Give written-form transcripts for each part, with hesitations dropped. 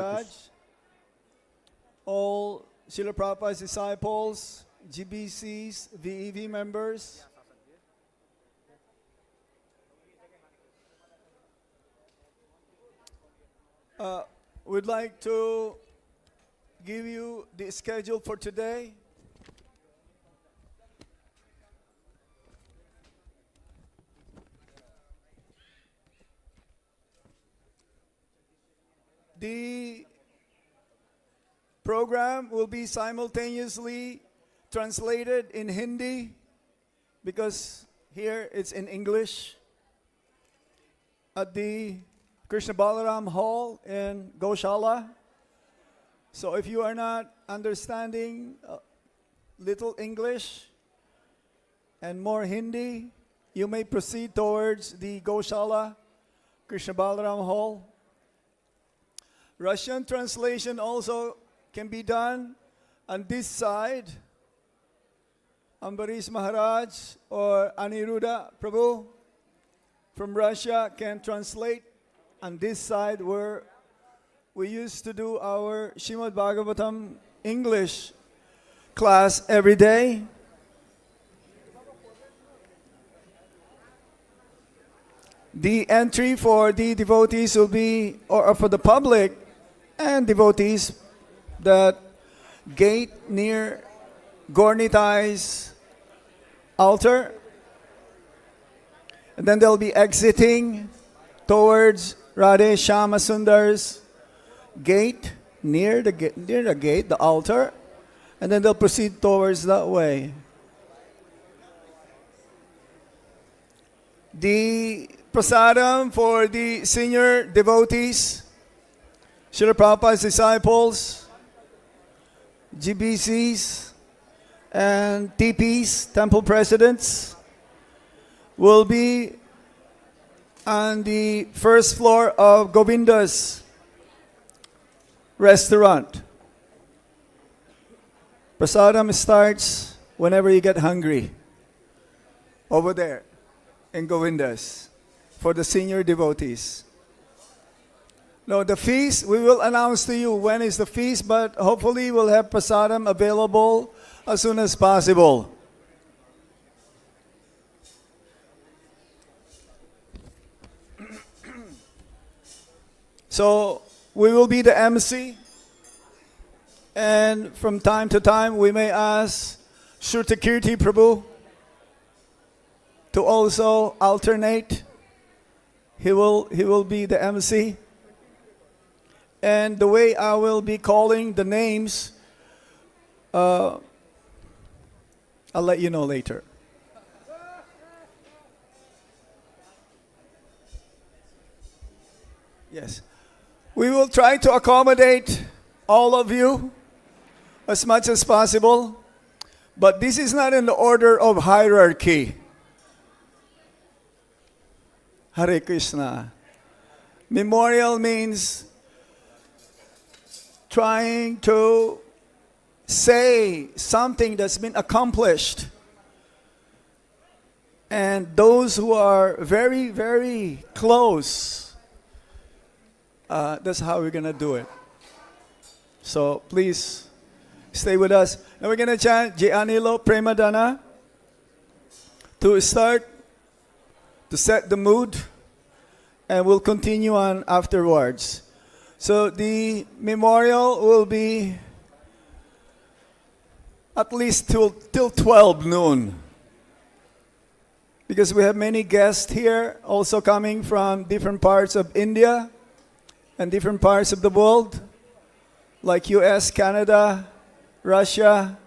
Maharaj, all Srila Prabhupada's disciples, GBCs, VEV members, we'd like to give you the schedule for today. The program will be simultaneously translated in Hindi because here it's in English at the Krishna Balaram Hall in Goshala. So if you are not understanding little English and more Hindi, you may proceed towards the Goshala Krishna Balaram Hall. Russian translation also can be done on this side. Ambarish Maharaj or Aniruddha Prabhu from Russia can translate on this side where we used to do our Srimad Bhagavatam English class every day. The entry for the devotees will be, or for the public and devotees, that gate near Gornitai's altar. And then they'll be exiting towards Radhe Shyama Sundar's gate, near the gate, the altar. And then they'll proceed towards that way. The prasadam for the senior devotees, Srila Prabhupada's disciples, GBCs, and TPs, temple presidents, will be on the first floor of Govinda's restaurant. Prasadam starts whenever you get hungry. Over there in Govinda's for the senior devotees. No, the feast, we will announce to you when is the feast, but hopefully we'll have prasadam available as soon as possible. So we will be the MC, and from time to time we may ask Shrutakirti Prabhu to also alternate. He will be the MC. And the way I will be calling the names, I'll let you know later. Yes. We will try to accommodate all of you as much as possible, but this is not in the order of hierarchy. Hare Krishna. Memorial means trying to say something that's been accomplished. And those who are very, very close, that's how we're going to do it. So please stay with us. And we're going to chant Jayanilo Premadana to start, to set the mood, and we'll continue on afterwards. So the memorial will be at least till 12 noon. Because we have many guests here also coming from different parts of India and different parts of the world, like US, Canada, Russia,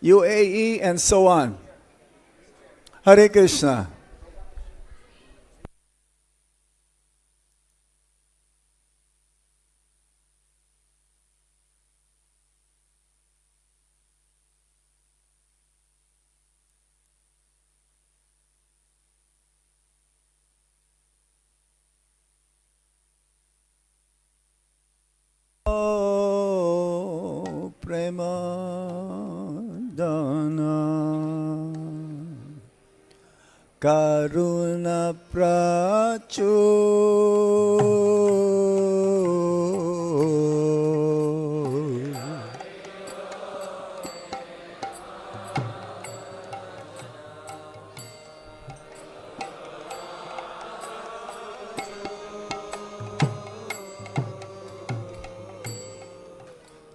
UAE, and so on. Hare Krishna. Premadana Karuna Prachur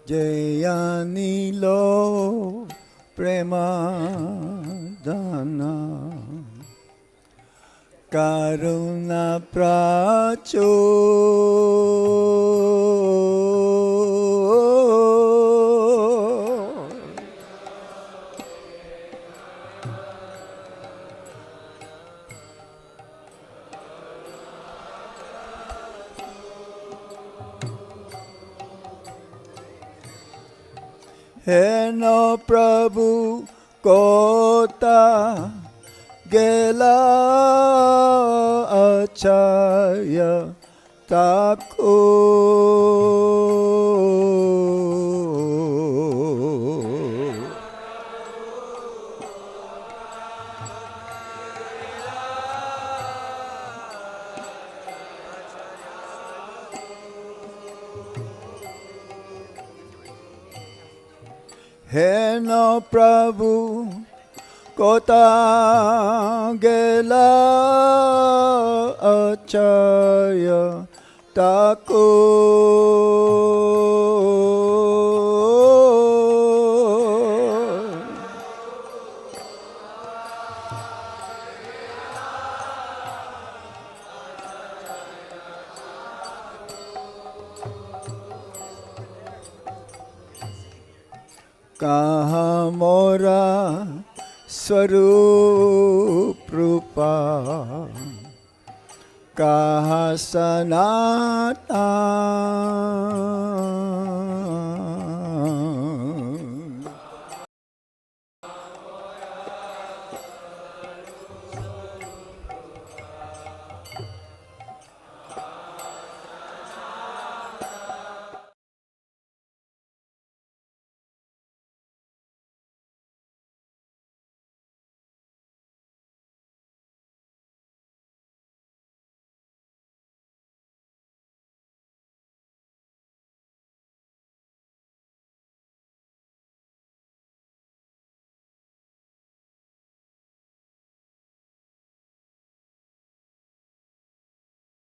Jayanilo Premadana Karuna Pracho Heno Prabhu Kota Gela Acharya Thakur Heno Prabhu Kota Gela Acharya Thakur Kaha mora Swarup Rupa Kaha Sanatan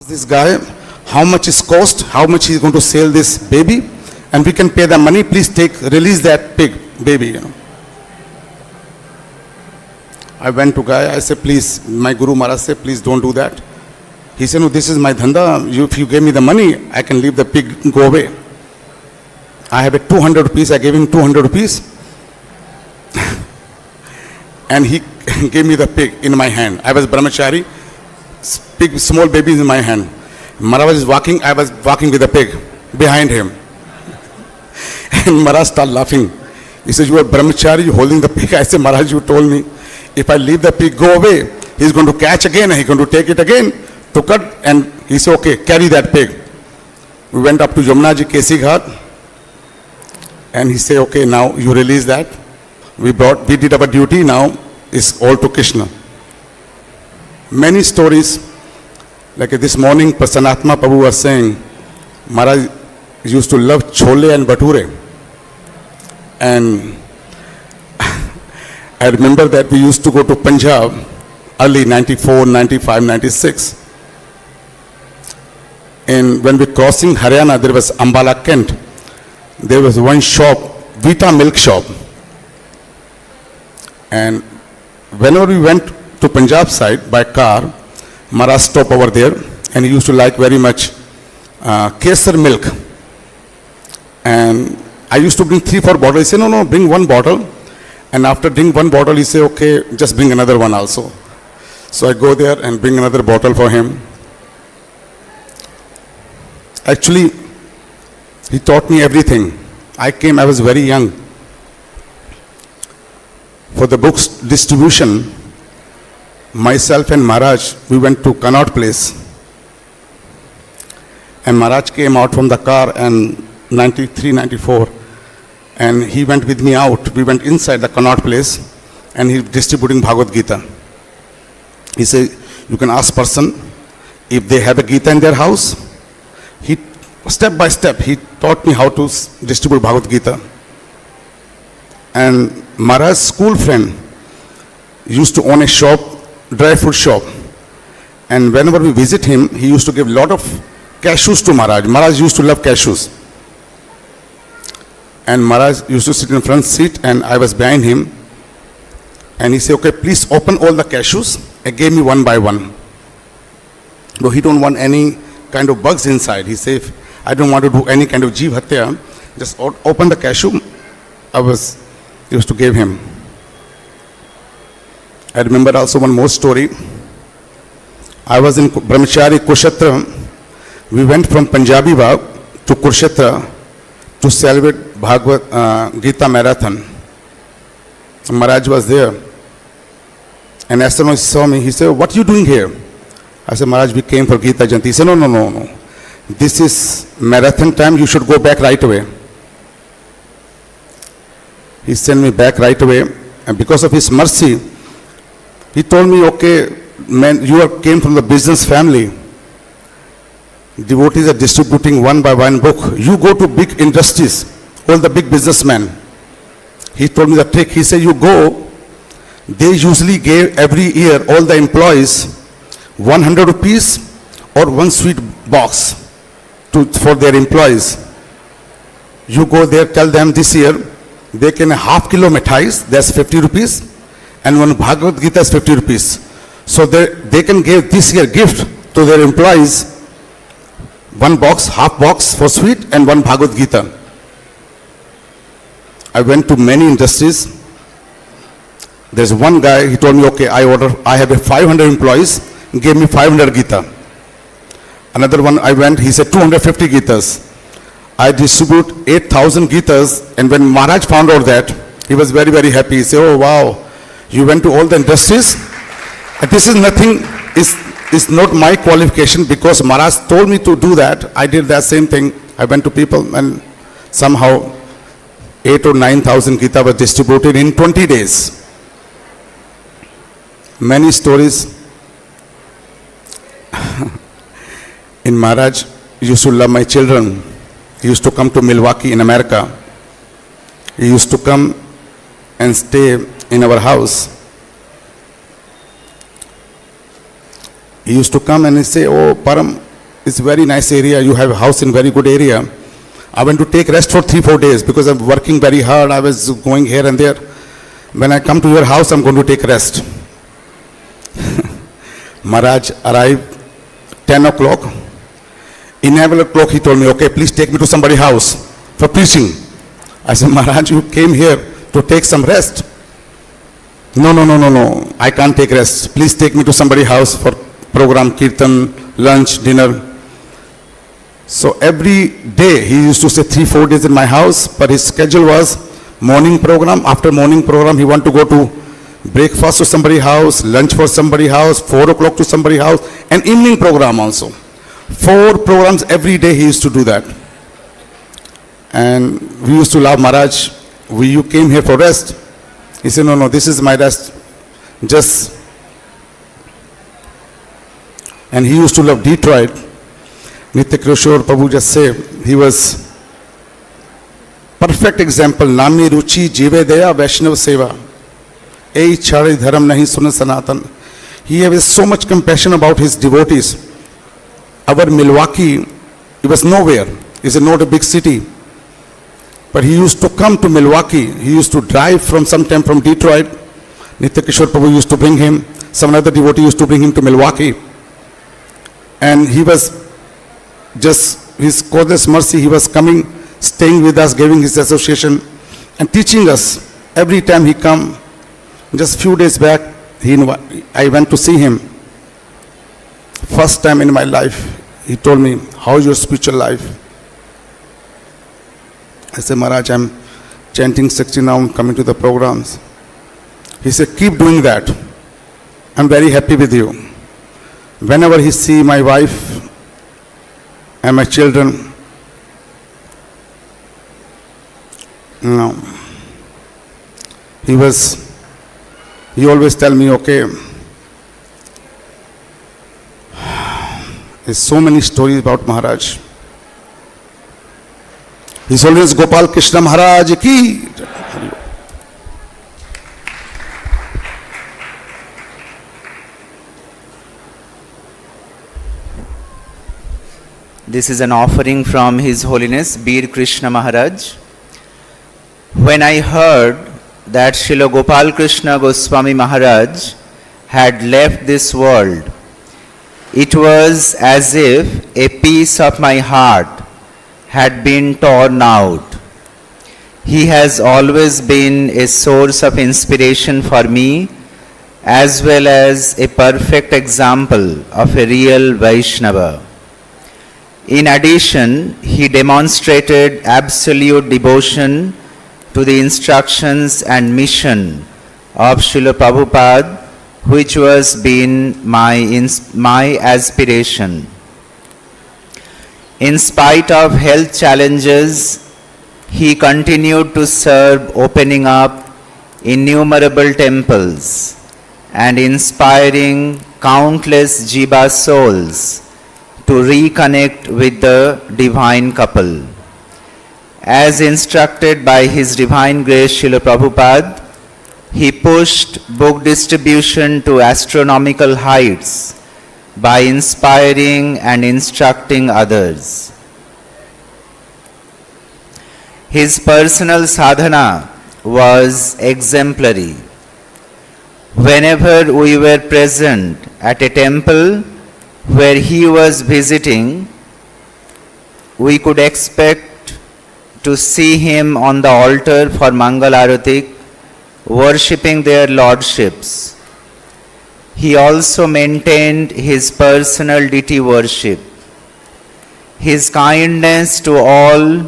This guy, how much is cost, how much he's going to sell this baby, and we can pay the money. Please release that pig baby. I went to guy. I said, please, my Guru Maharaj said, please don't do that. He said, no, this is my dhanda. If you gave me the money, I can leave the pig and go away. I have a 200 rupees. I gave him 200 rupees, and he gave me the pig in my hand. I was brahmachari. Pig, small baby in my hand. Maharaj is walking, I was walking with the pig behind him. And Maharaj started laughing. He said, you are brahmachari, you holding the pig. I said, Maharaj, you told me, if I leave the pig, go away. He's going to catch again, and he's going to take it again to cut. And he said, okay, carry that pig. We went up to Yamuna Ji Kesi Ghat. And he said, okay, now you release that. We did our duty, now it's all to Krishna. Many stories, like this morning, Prasanatma Prabhu was saying, Maharaj used to love chole and bhature. And I remember that we used to go to Punjab early 94, 95, 96. And when we crossing Haryana, there was Ambala Kent. There was one shop, Vita Milk Shop. And whenever we went to Punjab side by car, Maharaj stopped over there, and he used to like very much Kesar milk. And I used to bring 3-4 bottles. He said, no, bring one bottle. And after drinking one bottle, he said, okay, just bring another one also. So I go there and bring another bottle for him. Actually, he taught me everything. I was very young. For the books distribution, myself and Maharaj, we went to Connaught Place. And Maharaj came out from the car in 93, 94. And he went with me out. We went inside the Connaught Place, and he distributing Bhagavad Gita. He said, you can ask person if they have a Gita in their house. He, step by step, he taught me how to distribute Bhagavad Gita. And Maharaj's school friend used to own a shop, dry fruit shop. And whenever we visit him, he used to give a lot of cashews to Maharaj. Maharaj used to love cashews. And Maharaj used to sit in the front seat and I was behind him. And he said, okay, please open all the cashews. And gave me one by one. Though he don't want any kind of bugs inside. He said, I don't want to do any kind of jeev hatya. Just open the cashew. Used to give him. I remember also one more story. I was in Brahmachari Kushetra. We went from Punjabi Bagh to Kurukshetra to celebrate Bhagavad Gita marathon. Maharaj was there. And as soon as he saw me, he said, what are you doing here? I said, Maharaj, we came for Gita Jayanti. He said, no. This is marathon time. You should go back right away. He sent me back right away. And because of his mercy, he told me, okay, man, you came from the business family. Devotees are distributing one by one book. You go to big industries, all the big businessmen. He told me the trick. He said, you go, they usually gave every year all the employees 100 rupees or one sweet box for their employees. You go there, tell them this year, they can half kilo mithais, that's 50 rupees, and one Bhagavad Gita is 50 rupees. So they can give this year gift to their employees, one box, half box for sweet and one Bhagavad Gita. I went to many industries. There's one guy, he told me, okay, I have 500 employees, gave me 500 Gita. Another one I went, he said 250 Gitas. I distribute 8,000 Gitas, and when Maharaj found out that, he was very, very happy. He said, oh wow, you went to all the industries? And this is nothing, is not my qualification, because Maharaj told me to do that. I did that same thing. I went to people and somehow 8,000 or 9,000 Gita was distributed in 20 days. Many stories. In Maharaj, he used to love my children. He used to come to Milwaukee in America. He used to come and stay in our house. He used to come and he say, oh, Param, it's a very nice area. You have a house in very good area. I went to take rest for 3-4 days because I'm working very hard. I was going here and there. When I come to your house, I'm going to take rest. Maharaj arrived 10 o'clock. 11 o'clock he told me, okay, please take me to somebody's house for preaching. I said, Maharaj, you came here to take some rest. No, I can't take rest. Please take me to somebody's house for program, kirtan, lunch, dinner. So every day he used to stay 3-4 days in my house, but his schedule was morning program. After morning program, he want to go to breakfast to somebody's house, lunch for somebody's house, 4 o'clock to somebody's house, and evening program also. 4 programs every day he used to do that. And we used to love Maharaj. You came here for rest. He said, no, this is my rest. And he used to love Detroit. Nitya Kishore Prabhu just said, he was perfect example. Nami Ruchi Jive Daya Vaishnav Seva. Ei Chari Dharam Nahi Suna Sanatan. He has so much compassion about his devotees. Our Milwaukee, it was nowhere. It's not a big city. But he used to come to Milwaukee. He used to drive sometime from Detroit. Nitya Kishore Prabhu used to bring him. Some other devotee used to bring him to Milwaukee. And he was just, his causeless mercy, he was coming, staying with us, giving his association, and teaching us. Every time he come, just few days back, I went to see him. First time in my life, he told me, how is your spiritual life? I said, Maharaj, I'm chanting 60 now, coming to the programs. He said, keep doing that. I'm very happy with you. Whenever he see my wife and my children, he always tell me, okay, there's so many stories about Maharaj. His Holiness Gopal Krishna Maharaj ki. This is an offering from His Holiness Bir Krishna Maharaj. When I heard that Srila Gopal Krishna Goswami Maharaj had left this world, it was as if a piece of my heart had been torn out. He has always been a source of inspiration for me, as well as a perfect example of a real Vaishnava. In addition, he demonstrated absolute devotion to the instructions and mission of Srila Prabhupada, which was been my aspiration. In spite of health challenges, he continued to serve, opening up innumerable temples and inspiring countless jiva souls to reconnect with the divine couple. As instructed by His Divine Grace Srila Prabhupada, he pushed book distribution to astronomical heights by inspiring and instructing others. His personal sadhana was exemplary. Whenever we were present at a temple where he was visiting, we could expect to see him on the altar for Mangal Arati, worshipping their lordships. He also maintained his personal deity worship. His kindness to all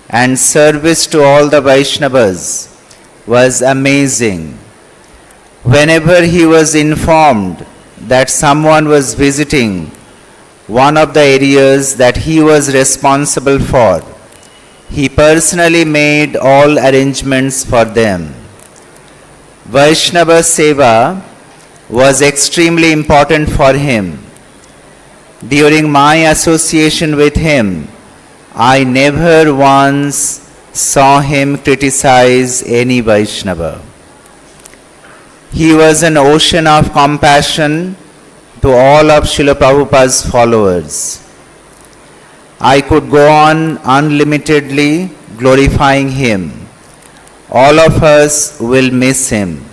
and service to all the Vaishnavas was amazing. Whenever he was informed that someone was visiting one of the areas that he was responsible for, he personally made all arrangements for them. Vaishnava Seva was extremely important for him. During my association with him, I never once saw him criticize any Vaishnava. He was an ocean of compassion to all of Srila Prabhupada's followers. I could go on unlimitedly glorifying him. All of us will miss him.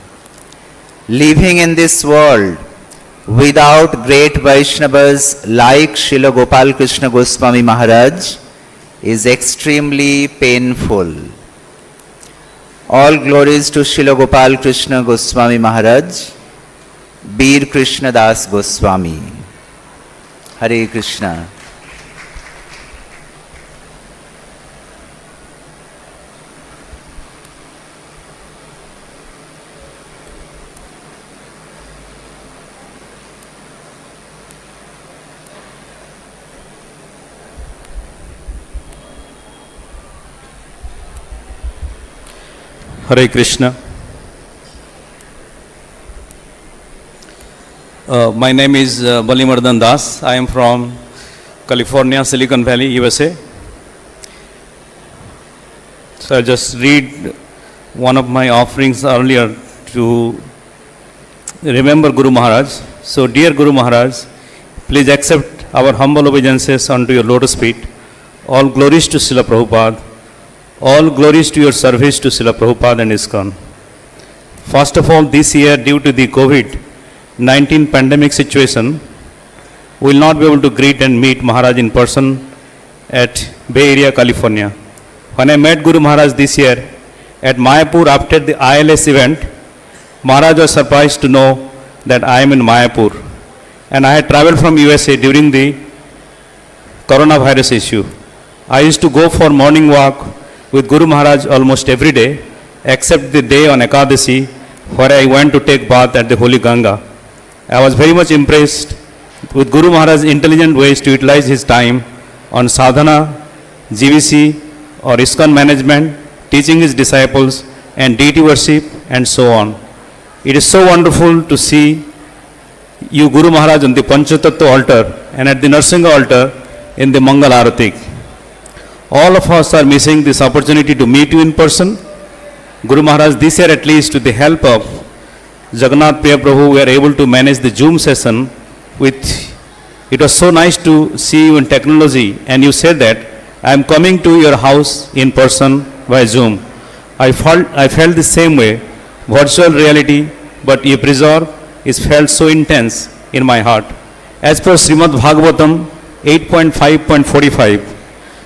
Living in this world without great Vaishnavas like Srila Gopal Krishna Goswami Maharaj is extremely painful. All glories to Srila Gopal Krishna Goswami Maharaj, Bir Krishna Das Goswami. Hare Krishna. Hare Krishna. My name is Balimardhan Das. I am from California, Silicon Valley, USA. So I'll just read one of my offerings earlier to remember Guru Maharaj. So dear Guru Maharaj, please accept our humble obeisances unto your lotus feet. All glories to Srila Prabhupada. All glories to your service to Srila Prabhupada and ISKCON. First of all, this year, due to the COVID-19 pandemic situation, we will not be able to greet and meet Maharaj in person at Bay Area, California. When I met Guru Maharaj this year at Mayapur after the ILS event, Maharaj was surprised to know that I am in Mayapur. And I had traveled from USA during the coronavirus issue. I used to go for morning walk with Guru Maharaj almost every day, except the day on Ekadasi, where I went to take bath at the Holy Ganga. I was very much impressed with Guru Maharaj's intelligent ways to utilize his time on sadhana, GVC or ISKCON management, teaching his disciples and deity worship and so on. It is so wonderful to see you Guru Maharaj on the Panchatattva altar and at the Narsinga altar in the Mangal Arati. All of us are missing this opportunity to meet you in person. Guru Maharaj, this year at least, with the help of Jagannath Priya Prabhu, we are able to manage the Zoom session with, it was so nice to see you in technology, and you said that I am coming to your house in person by Zoom. I felt the same way. Virtual reality, but a preserve is felt so intense in my heart. As per Srimad Bhagavatam 8.5.45,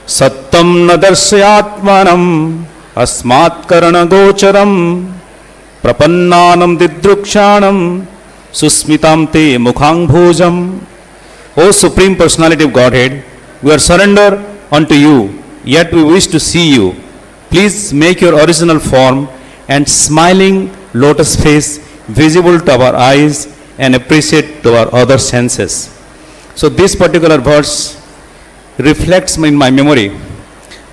Sattam na darsyatmanam asmat karana gocharam prapannanam didrukshanam susmitam te mukhang bhojam. O Supreme Personality of Godhead, we are surrendered unto you, yet we wish to see you. Please make your original form and smiling lotus face visible to our eyes and appreciate to our other senses. So this particular verse reflects in my memory.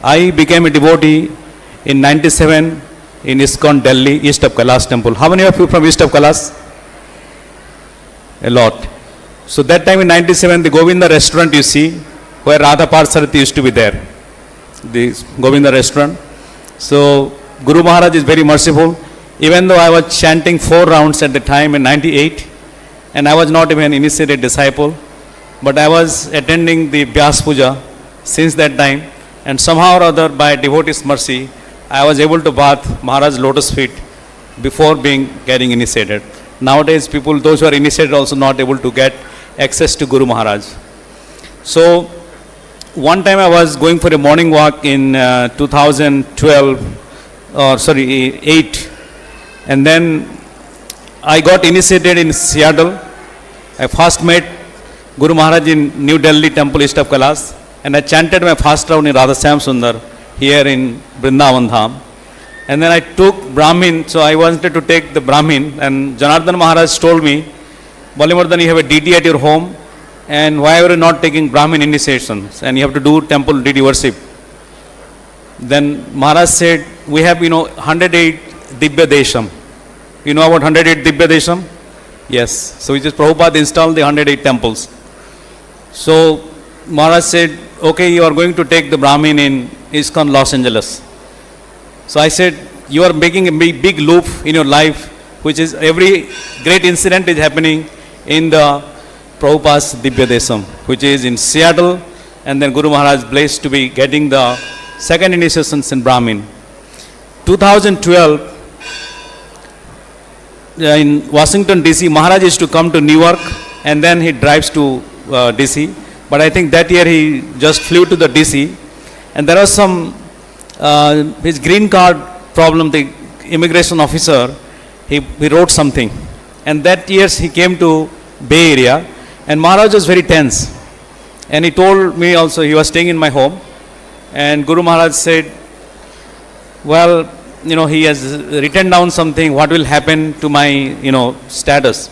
I became a devotee in 97 in ISKCON Delhi, East of Kailash Temple. How many of you from East of Kailash? A lot. So that time in 97, the Govinda restaurant you see, where Radha Parsarati used to be there. The Govinda restaurant. So Guru Maharaj is very merciful. Even though I was chanting 4 rounds at the time in 98, and I was not even an initiated disciple, but I was attending the Vyas Puja since that time, and somehow or other by devotee's mercy, I was able to bath Maharaj's lotus feet before getting initiated. Nowadays, people, those who are initiated, also not able to get access to Guru Maharaj. So, one time I was going for a morning walk in 8, and then I got initiated in Seattle. I first met Guru Maharaj in New Delhi Temple, East of Kailash, and I chanted my first round in Radha Syam Sundar here in Vrindavan Dham. And then I took Brahmin, so I wanted to take the Brahmin, and Janardhan Maharaj told me, Balimardhan, you have a DT at your home, and why are you not taking Brahmin initiations, and you have to do temple DT worship. Then Maharaj said, we have, 108 Dibya Desham. You know about 108 Dibya Desham? Yes. So which is Prabhupada installed the 108 temples. So Maharaj said, okay, you are going to take the Brahmin in ISKCON Los Angeles. So I said, you are making a big loop in your life, which is every great incident is happening in the Prabhupada's Dibya Desam, which is in Seattle, and then Guru Maharaj blessed to be getting the second initiations in Brahmin. 2012, in Washington DC, Maharaj used to come to Newark, and then he drives to DC. But I think that year he just flew to the DC, and there was some his green card problem. The immigration officer, he wrote something, and that year he came to Bay Area, and Maharaj was very tense, and he told me also, he was staying in my home, and Guru Maharaj said, well, he has written down something, what will happen to my, status.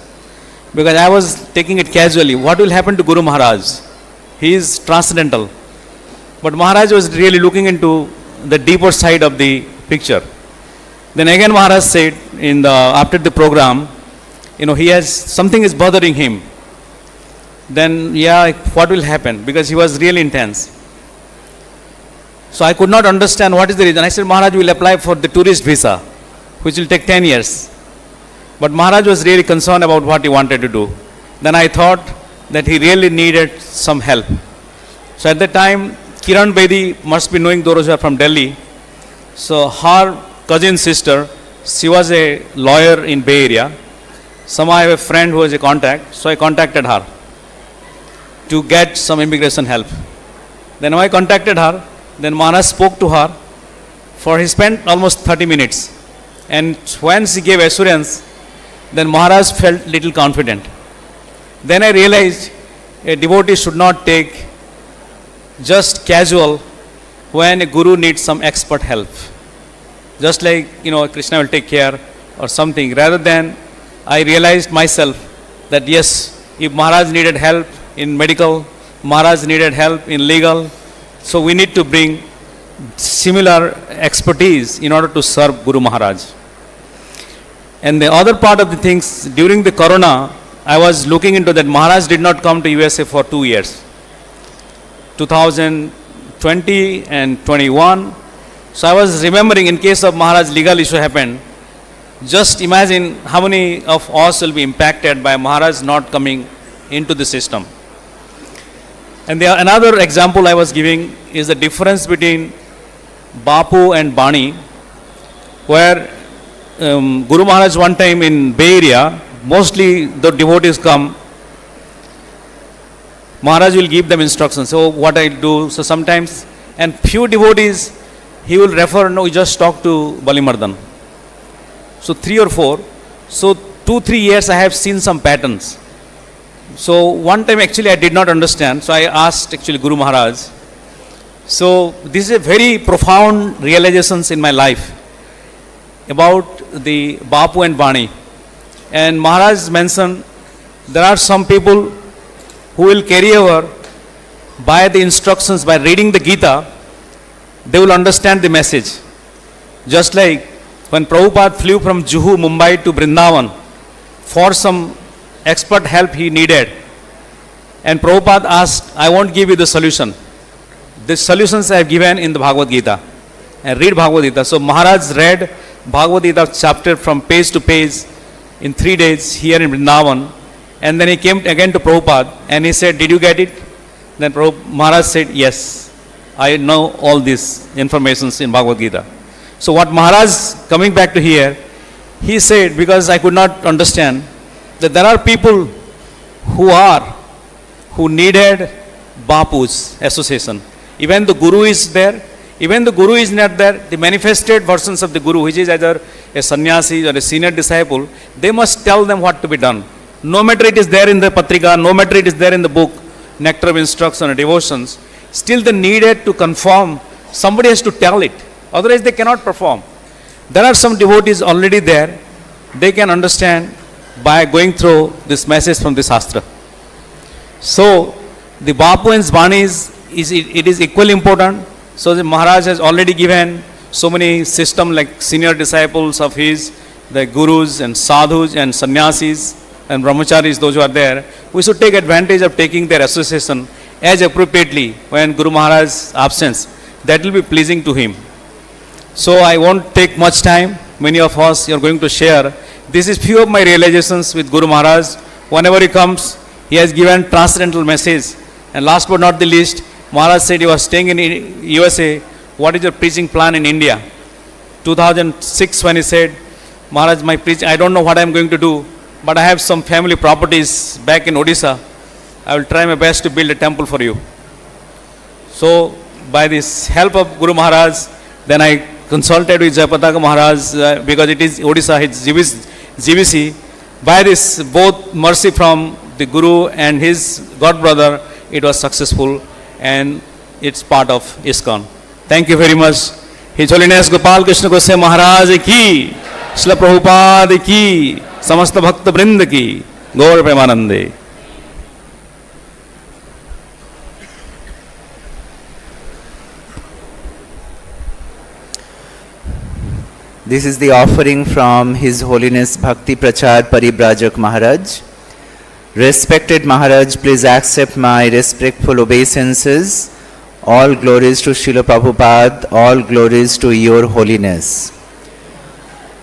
Because I was taking it casually, what will happen to Guru Maharaj? He is transcendental. But Maharaj was really looking into the deeper side of the picture. Then again Maharaj said, after the program, he has, something is bothering him. Then, what will happen? Because he was really intense. So I could not understand what is the reason. I said, Maharaj will apply for the tourist visa, which will take 10 years. But Maharaj was really concerned about what he wanted to do. Then I thought that he really needed some help. So at that time, Kiran Bedi must be knowing those who are from Delhi. So her cousin sister, she was a lawyer in Bay Area. Somehow I have a friend who has a contact, so I contacted her to get some immigration help. Then I contacted her. Then Maharaj spoke to her, for he spent almost 30 minutes. And when she gave assurance, then Maharaj felt little confident. Then I realized a devotee should not take just casual when a guru needs some expert help. Just like, Krishna will take care or something. Rather than, I realized myself that yes, if Maharaj needed help in medical, Maharaj needed help in legal, so we need to bring similar expertise in order to serve Guru Maharaj. And the other part of the things, during the Corona, I was looking into that. Maharaj did not come to USA for 2 years, 2020 and 21. So I was remembering, in case of Maharaj legal issue happened, just imagine how many of us will be impacted by Maharaj not coming into the system. And another example I was giving is the difference between Bapu and Bani. where Guru Maharaj one time in Bay Area, mostly the devotees come, Maharaj will give them instructions. So what I do, so sometimes, and few devotees, he will refer, no, we just talk to Balimardan. So 3 or 4. So 2-3 years I have seen some patterns. So one time actually I did not understand. So I asked actually Guru Maharaj. So this is a very profound realizations in my life about the Bapu and Vani. And Maharaj mentioned there are some people who will carry over by the instructions, by reading the Gita, they will understand the message. Just like when Prabhupada flew from Juhu, Mumbai to Vrindavan for some expert help he needed. And Prabhupada asked, I won't give you the solution. The solutions I have given in the Bhagavad Gita. And read Bhagavad Gita. So Maharaj read Bhagavad Gita chapter from page to page in 3 days here in Vrindavan. And then he came again to Prabhupada and he said, did you get it? Then Maharaj said, yes, I know all these informations in Bhagavad Gita. So what Maharaj coming back to here, he said, because I could not understand, that there are people who needed Bapu's association. Even the Guru is there, even the Guru is not there, the manifested versions of the Guru, which is either a sannyasi or a senior disciple, they must tell them what to be done. No matter it is there in the Patrika, no matter it is there in the book, Nectar of Instruction or Devotions, still they needed to conform, somebody has to tell it, otherwise they cannot perform. There are some devotees already there, they can understand by going through this message from the Shastra. So, the Bapu and Vani is equally important. So, the Maharaj has already given so many systems like senior disciples of his, the Gurus and Sadhus and Sannyasis and Brahmacharis, those who are there. We should take advantage of taking their association as appropriately when Guru Maharaj's absence. That will be pleasing to him. So, I won't take much time. Many of us are going to share. This is few of my realizations with Guru Maharaj. Whenever he comes, he has given transcendental message. And last but not the least, Maharaj said he was staying in USA. What is your preaching plan in India? 2006 when he said, Maharaj, my preaching, I don't know what I am going to do, but I have some family properties back in Odisha. I will try my best to build a temple for you. So, by this help of Guru Maharaj, then I consulted with Jayapataka Maharaj because it is Odisha, it's GVC. By this, both mercy from the Guru and his God brother, it was successful and it's part of ISKCON. Thank you very much. His Holiness Gopal Krishna Goswami Maharaj ki, Srila Prabhupada ki, Samasta Bhakta Vrinda ki, Gaur Premanande. This is the offering from His Holiness Bhakti Prachar Paribrajak Maharaj. Respected Maharaj, please accept my respectful obeisances. All glories to Srila Prabhupada, all glories to Your Holiness.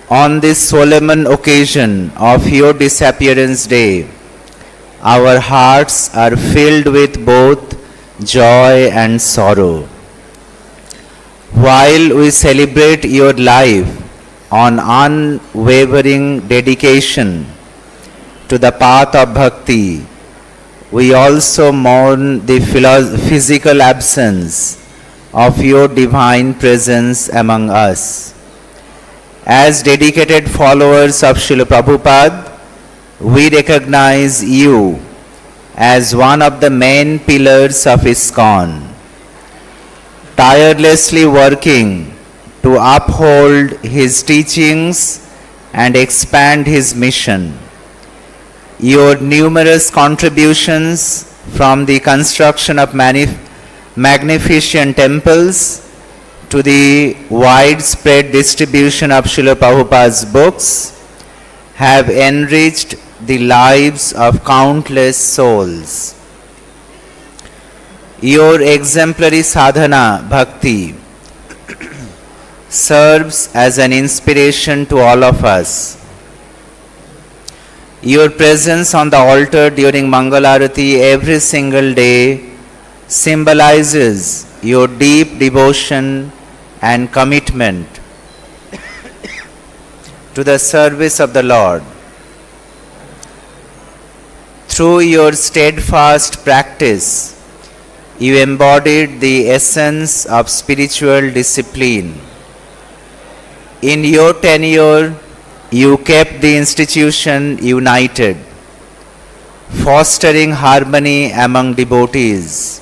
On this solemn occasion of Your disappearance day, our hearts are filled with both joy and sorrow. While we celebrate Your life on unwavering dedication to the path of bhakti, we also mourn the physical absence of Your divine presence among us. As dedicated followers of Srila Prabhupada, we recognize You as one of the main pillars of ISKCON, tirelessly working to uphold His teachings and expand His mission. Your numerous contributions from the construction of magnificent temples to the widespread distribution of Srila Prabhupada's books have enriched the lives of countless souls. Your exemplary sadhana, bhakti, serves as an inspiration to all of us. Your presence on the altar during Mangalarati every single day symbolizes your deep devotion and commitment to the service of the Lord. Through your steadfast practice, you embodied the essence of spiritual discipline. In your tenure, you kept the institution united, fostering harmony among devotees.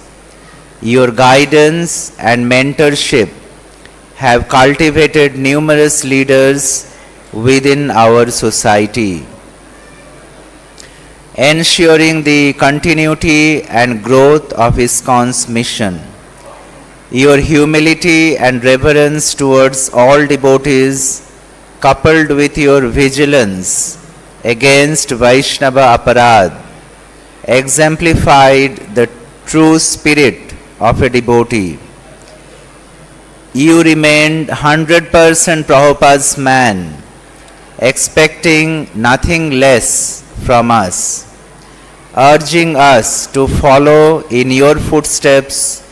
Your guidance and mentorship have cultivated numerous leaders within our society, ensuring the continuity and growth of ISKCON's mission. Your humility and reverence towards all devotees, coupled with your vigilance against Vaishnava aparadh, exemplified the true spirit of a devotee. You remained 100% Prabhupada's man, expecting nothing less from us, urging us to follow in your footsteps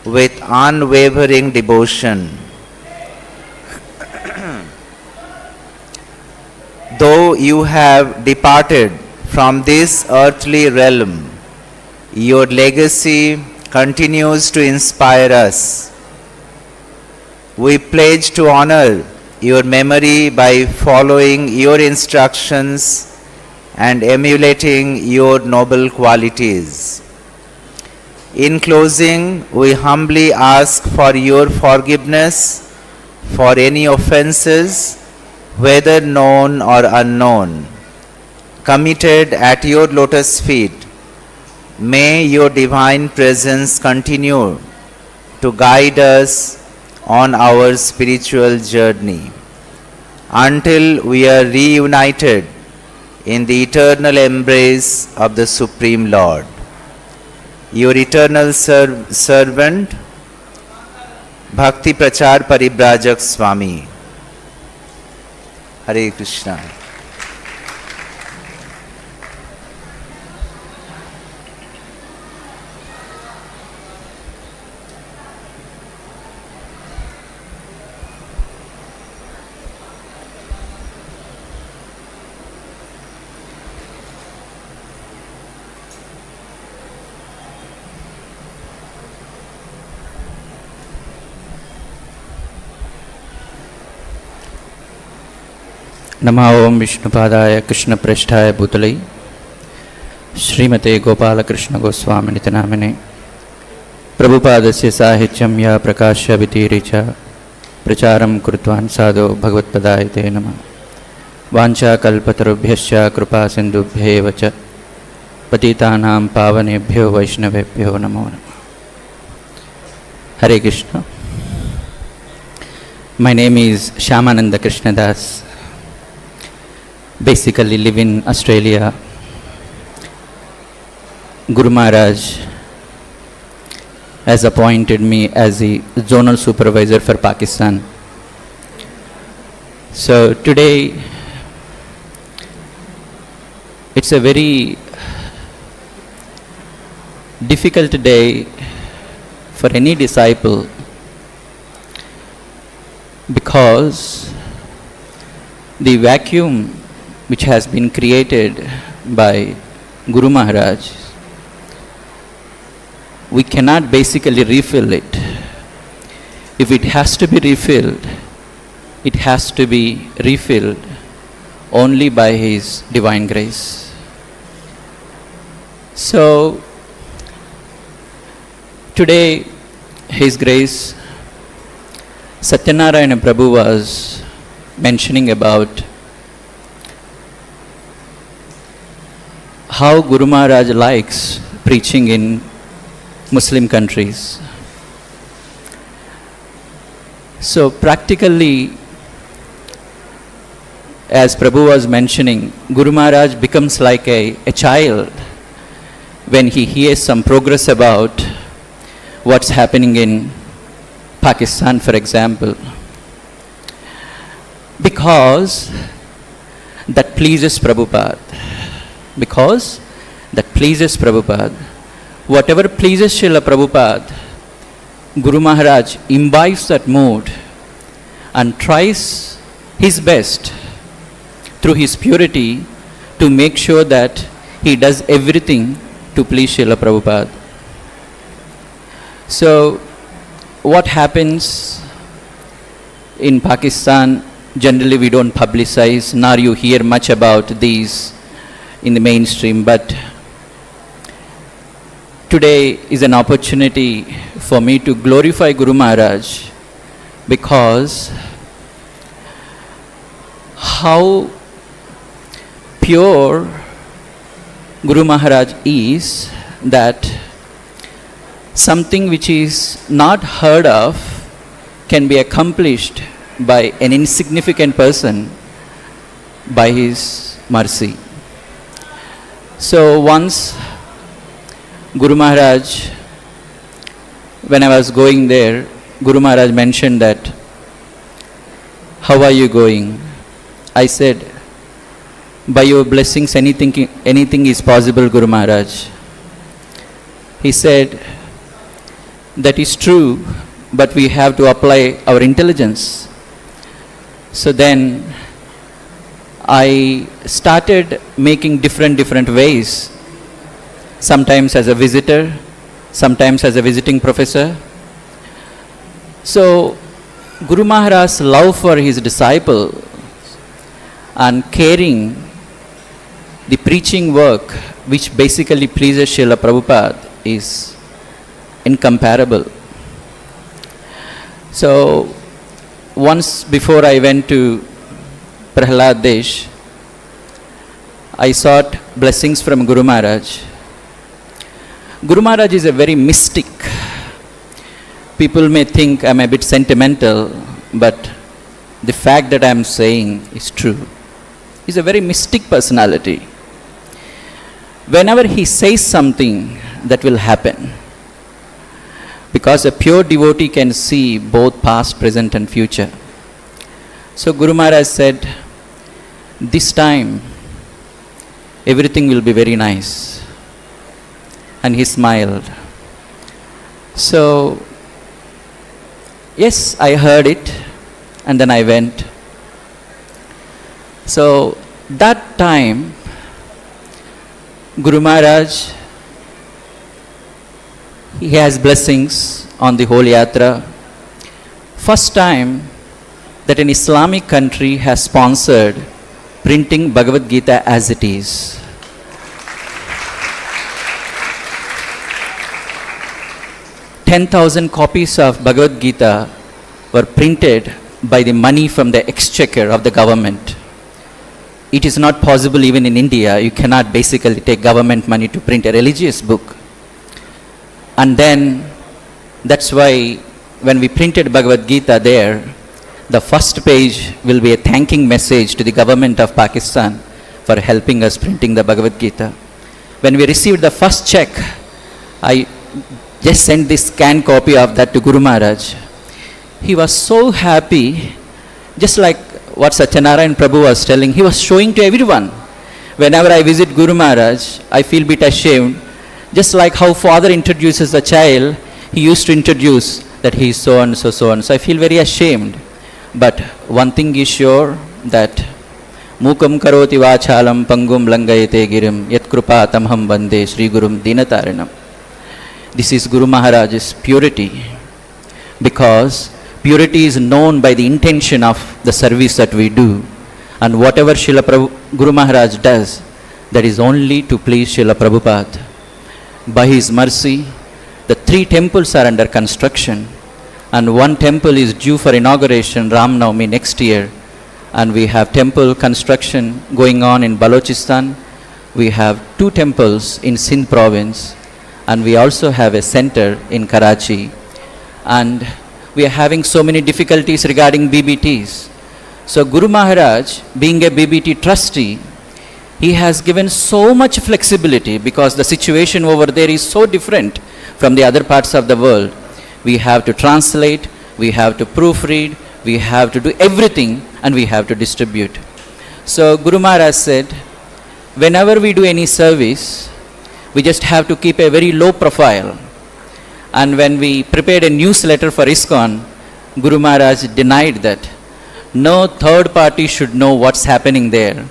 with unwavering devotion. Though you have departed from this earthly realm, your legacy continues to inspire us. We pledge to honor your memory by following your instructions and emulating your noble qualities. In closing, we humbly ask for your forgiveness for any offenses, whether known or unknown, committed at your lotus feet. May your divine presence continue to guide us on our spiritual journey until we are reunited in the eternal embrace of the Supreme Lord. Your eternal servant, Bhakti Prachar Paribrajak Swami. Hare Krishna. नमः ओम विष्णुपादाय कृष्णप्रेष्ठाय भूतले श्रीमते गोपाल कृष्ण गोस्वामी नितनामिने प्रभुपादस्य साहित्यं या प्रकाश्य वितीरे च प्रचारं कृतवान् साधो भगवत्पदाय ते नमः। वाञ्छाकल्पतरुभ्यश्च कृपा सिन्धुभ्येव च पतितानां पावनेभ्यो वैष्णवेभ्यो नमो नमः। Hare Krishna. My name is Shyamananda Krishnadas. Basically live in Australia. Guru Maharaj has appointed me as the zonal supervisor for Pakistan. So today it's a very difficult day for any disciple, because the vacuum which has been created by Guru Maharaj, we cannot basically refill it. If it has to be refilled, it has to be refilled only by His divine grace. So today, His grace, Satyanarayana Prabhu was mentioning about how Guru Maharaj likes preaching in Muslim countries. So practically, as Prabhu was mentioning, Guru Maharaj becomes like a child when he hears some progress about what's happening in Pakistan, for example, because that pleases Prabhupada. Because that pleases Prabhupada. Whatever pleases Srila Prabhupada, Guru Maharaj imbibes that mood and tries his best through his purity to make sure that he does everything to please Srila Prabhupada. So, what happens in Pakistan, generally we don't publicize, nor you hear much about these in the mainstream, but today is an opportunity for me to glorify Guru Maharaj, because how pure Guru Maharaj is, that something which is not heard of can be accomplished by an insignificant person by his mercy. So once Guru Maharaj, when I was going there, Guru Maharaj mentioned that, how are you going? I said, by your blessings anything is possible, Guru Maharaj. He said, that is true, but we have to apply our intelligence. So then I started making different ways, sometimes as a visitor, sometimes as a visiting professor. So Guru Maharaj's love for his disciple and caring the preaching work which basically pleases Srila Prabhupada is incomparable. So once before I went to Prahlad Desh, I sought blessings from Guru Maharaj. Guru Maharaj is a very mystic. People may think I'm a bit sentimental, but the fact that I'm saying is true. He's a very mystic personality. Whenever he says something, that will happen. Because a pure devotee can see both past, present and future. So Guru Maharaj said, this time everything will be very nice. And he smiled. So, yes, I heard it and then I went. So that time, Guru Maharaj, he has blessings on the whole yatra. First time that an Islamic country has sponsored printing Bhagavad Gita as it is. $10,000 copies of Bhagavad Gita were printed by the money from the exchequer of the government. It is not possible even in India. You cannot basically take government money to print a religious book. And then, that's why when we printed Bhagavad Gita there, the first page will be a thanking message to the government of Pakistan for helping us printing the Bhagavad Gita. When we received the first check, I just sent this scanned copy of that to Guru Maharaj. He was so happy, just like what Satyanarayan Prabhu was telling, he was showing to everyone. Whenever I visit Guru Maharaj, I feel a bit ashamed. Just like how father introduces a child, he used to introduce that he is so and so, so and so. I feel very ashamed. But one thing is sure, that Mukam karoti vachalam pangum langayate girim yat krupa tamham bande Sri Gurum dinataranam. This is Guru Maharaj's purity, because purity is known by the intention of the service that we do, and whatever Guru Maharaj does, that is only to please Srila Prabhupada. By his mercy, the 3 temples are under construction, and 1 temple is due for inauguration, Ram Navami, next year, and we have temple construction going on in Balochistan. We have 2 temples in Sindh province, and we also have a center in Karachi, and we are having so many difficulties regarding BBTs. So Guru Maharaj, being a BBT trustee, he has given so much flexibility, because the situation over there is so different from the other parts of the world. We have to translate, we have to proofread, we have to do everything, and we have to distribute. So Guru Maharaj said, whenever we do any service, we just have to keep a very low profile. And when we prepared a newsletter for ISKCON, Guru Maharaj denied that. No third party should know what's happening there.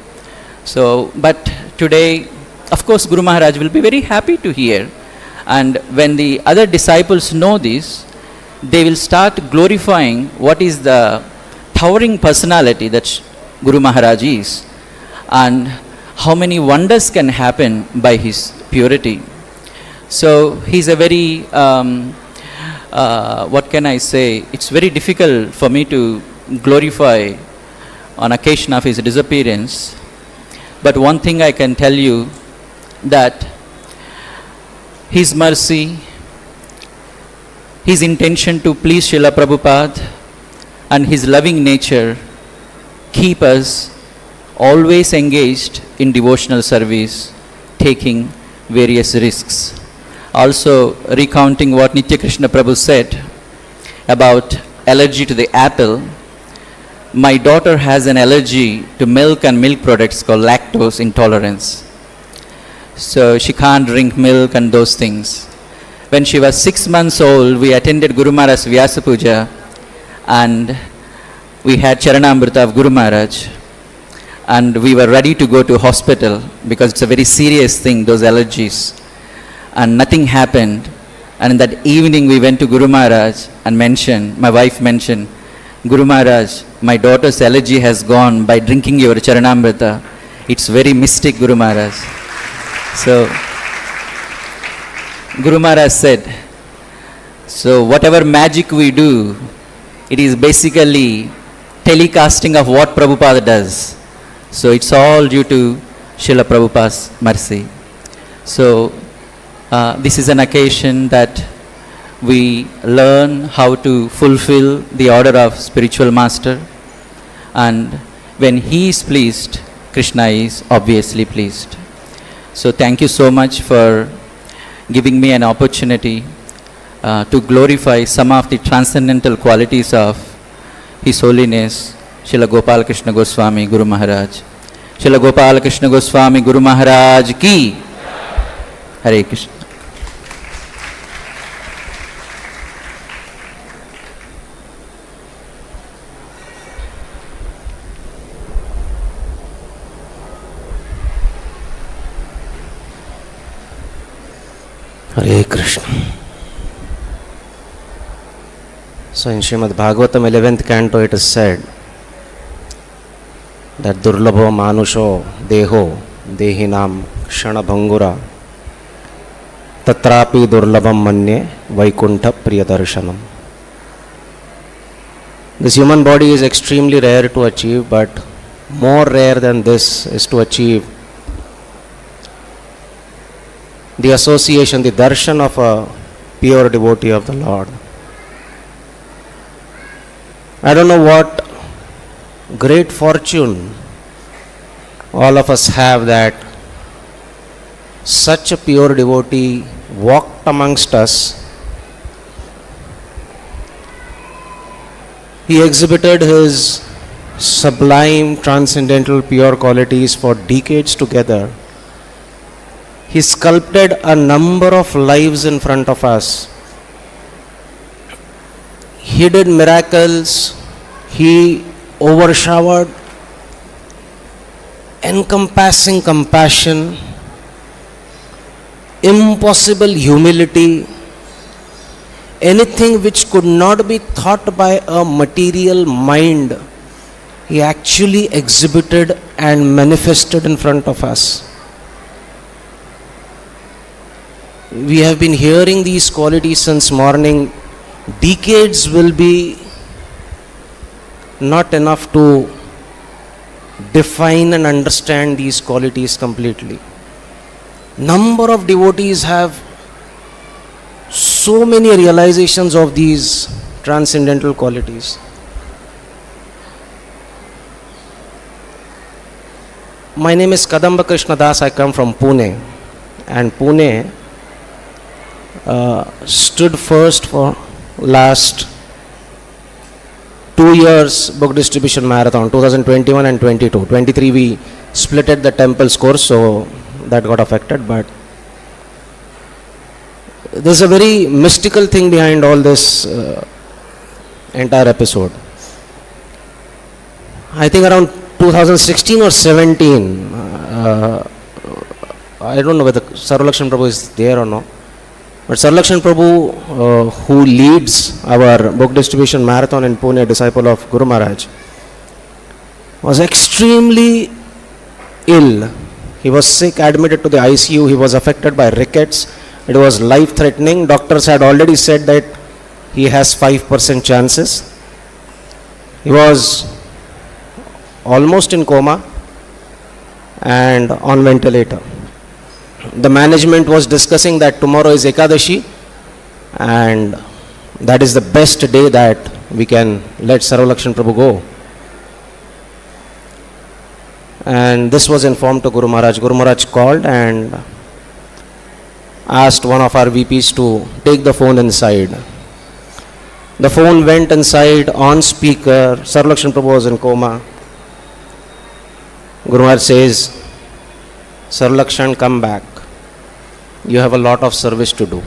So, but today, of course, Guru Maharaj will be very happy to hear. And when the other disciples know this, they will start glorifying what is the towering personality that Guru Maharaj is, and how many wonders can happen by his purity. So he's a very, what can I say, it's very difficult for me to glorify on occasion of his disappearance. But one thing I can tell you, that his mercy, his intention to please Srila Prabhupada, and his loving nature keep us always engaged in devotional service, taking various risks. Also recounting what Nitya Krishna Prabhu said about allergy to the apple, my daughter has an allergy to milk and milk products called lactose intolerance. So she can't drink milk and those things. When she was 6 months old, we attended Guru Maharaj's Vyasa Puja, and we had Charanamrita of Guru Maharaj, and we were ready to go to hospital because it's a very serious thing, those allergies, and nothing happened. And in that evening we went to Guru Maharaj and mentioned, my wife mentioned, Guru Maharaj, my daughter's allergy has gone by drinking your Charanamrita. It's very mystic, Guru Maharaj. So Guru Maharaj said, so whatever magic we do, it is basically telecasting of what Prabhupada does. So it's all due to Srila Prabhupada's mercy. So this is an occasion that we learn how to fulfill the order of spiritual master, and when he is pleased, Krishna is obviously pleased. So thank you so much for giving me an opportunity to glorify some of the transcendental qualities of His Holiness Srila Gopal Krishna Goswami Guru Maharaj. Srila Gopal Krishna Goswami Guru Maharaj ki Hare Krishna. Hare Krishna. So in Srimad Bhagavatam 11th canto it is said that Durlabho Manusho Deho Dehinam Kshana Bhangura Tatrapi Durlabham Manye Vaikuntha Priyadarshanam. This human body is extremely rare to achieve, but more rare than this is to achieve the association, the darshan of a pure devotee of the Lord. I don't know what great fortune all of us have that such a pure devotee walked amongst us. He exhibited his sublime, transcendental, pure qualities for decades together. He sculpted a number of lives in front of us. He did miracles. He overshowered encompassing compassion, impossible humility, anything which could not be thought by a material mind, he actually exhibited and manifested in front of us. We have been hearing these qualities since morning. Decades will be not enough to define and understand these qualities completely. Number of devotees have so many realizations of these transcendental qualities. My name is Kadamba Krishna Das. I come from Pune, and Pune stood first for last 2 years book distribution marathon, 2021 and 22. 23 we splitted the temple's course, so that got affected, but there's a very mystical thing behind all this entire episode. I think around 2016 or 17, I don't know whether Sarvalakshan Prabhu is there or not, but Sarvalakshan Prabhu, who leads our book distribution marathon in Pune, a disciple of Guru Maharaj, was extremely ill. He was sick, admitted to the ICU. He was affected by rickets. It was life-threatening. Doctors had already said that he has 5% chances. He was almost in coma and on ventilator. The management was discussing that tomorrow is Ekadashi and that is the best day that we can let Sarvalakshan Prabhu go. And this was informed to Guru Maharaj. Guru Maharaj called and asked one of our VPs to take the phone inside. The phone went inside on speaker. Sarvalakshan Prabhu was in coma. Guru Maharaj says, Sarvalakshan, come back. You have a lot of service to do.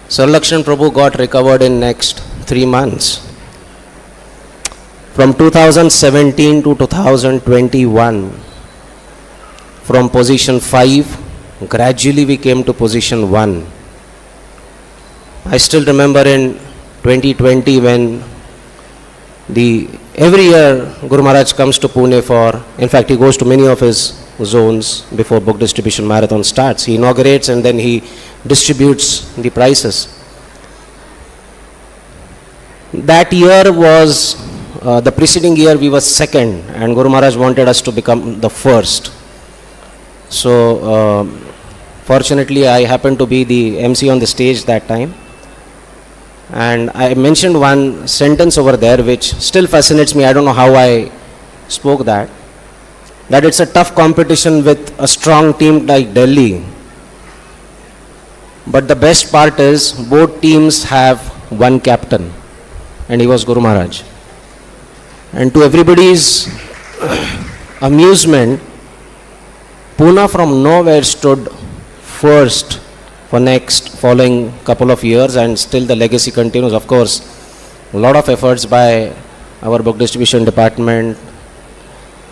Sarvalakshan Prabhu got recovered in next 3 months. From 2017 to 2021, from position 5, gradually we came to position 1. I still remember in 2020 when every year Guru Maharaj comes to Pune for, in fact he goes to many of his zones before book distribution marathon starts. He inaugurates and then he distributes the prizes. That year was, the preceding year we were second and Guru Maharaj wanted us to become the first. So fortunately I happened to be the MC on the stage that time. And I mentioned one sentence over there which still fascinates me. I don't know how I spoke that it's a tough competition with a strong team like Delhi. But the best part is both teams have one captain and he was Guru Maharaj. And to everybody's amusement, Pune from nowhere stood first for following couple of years and still the legacy continues. Of course, a lot of efforts by our book distribution department.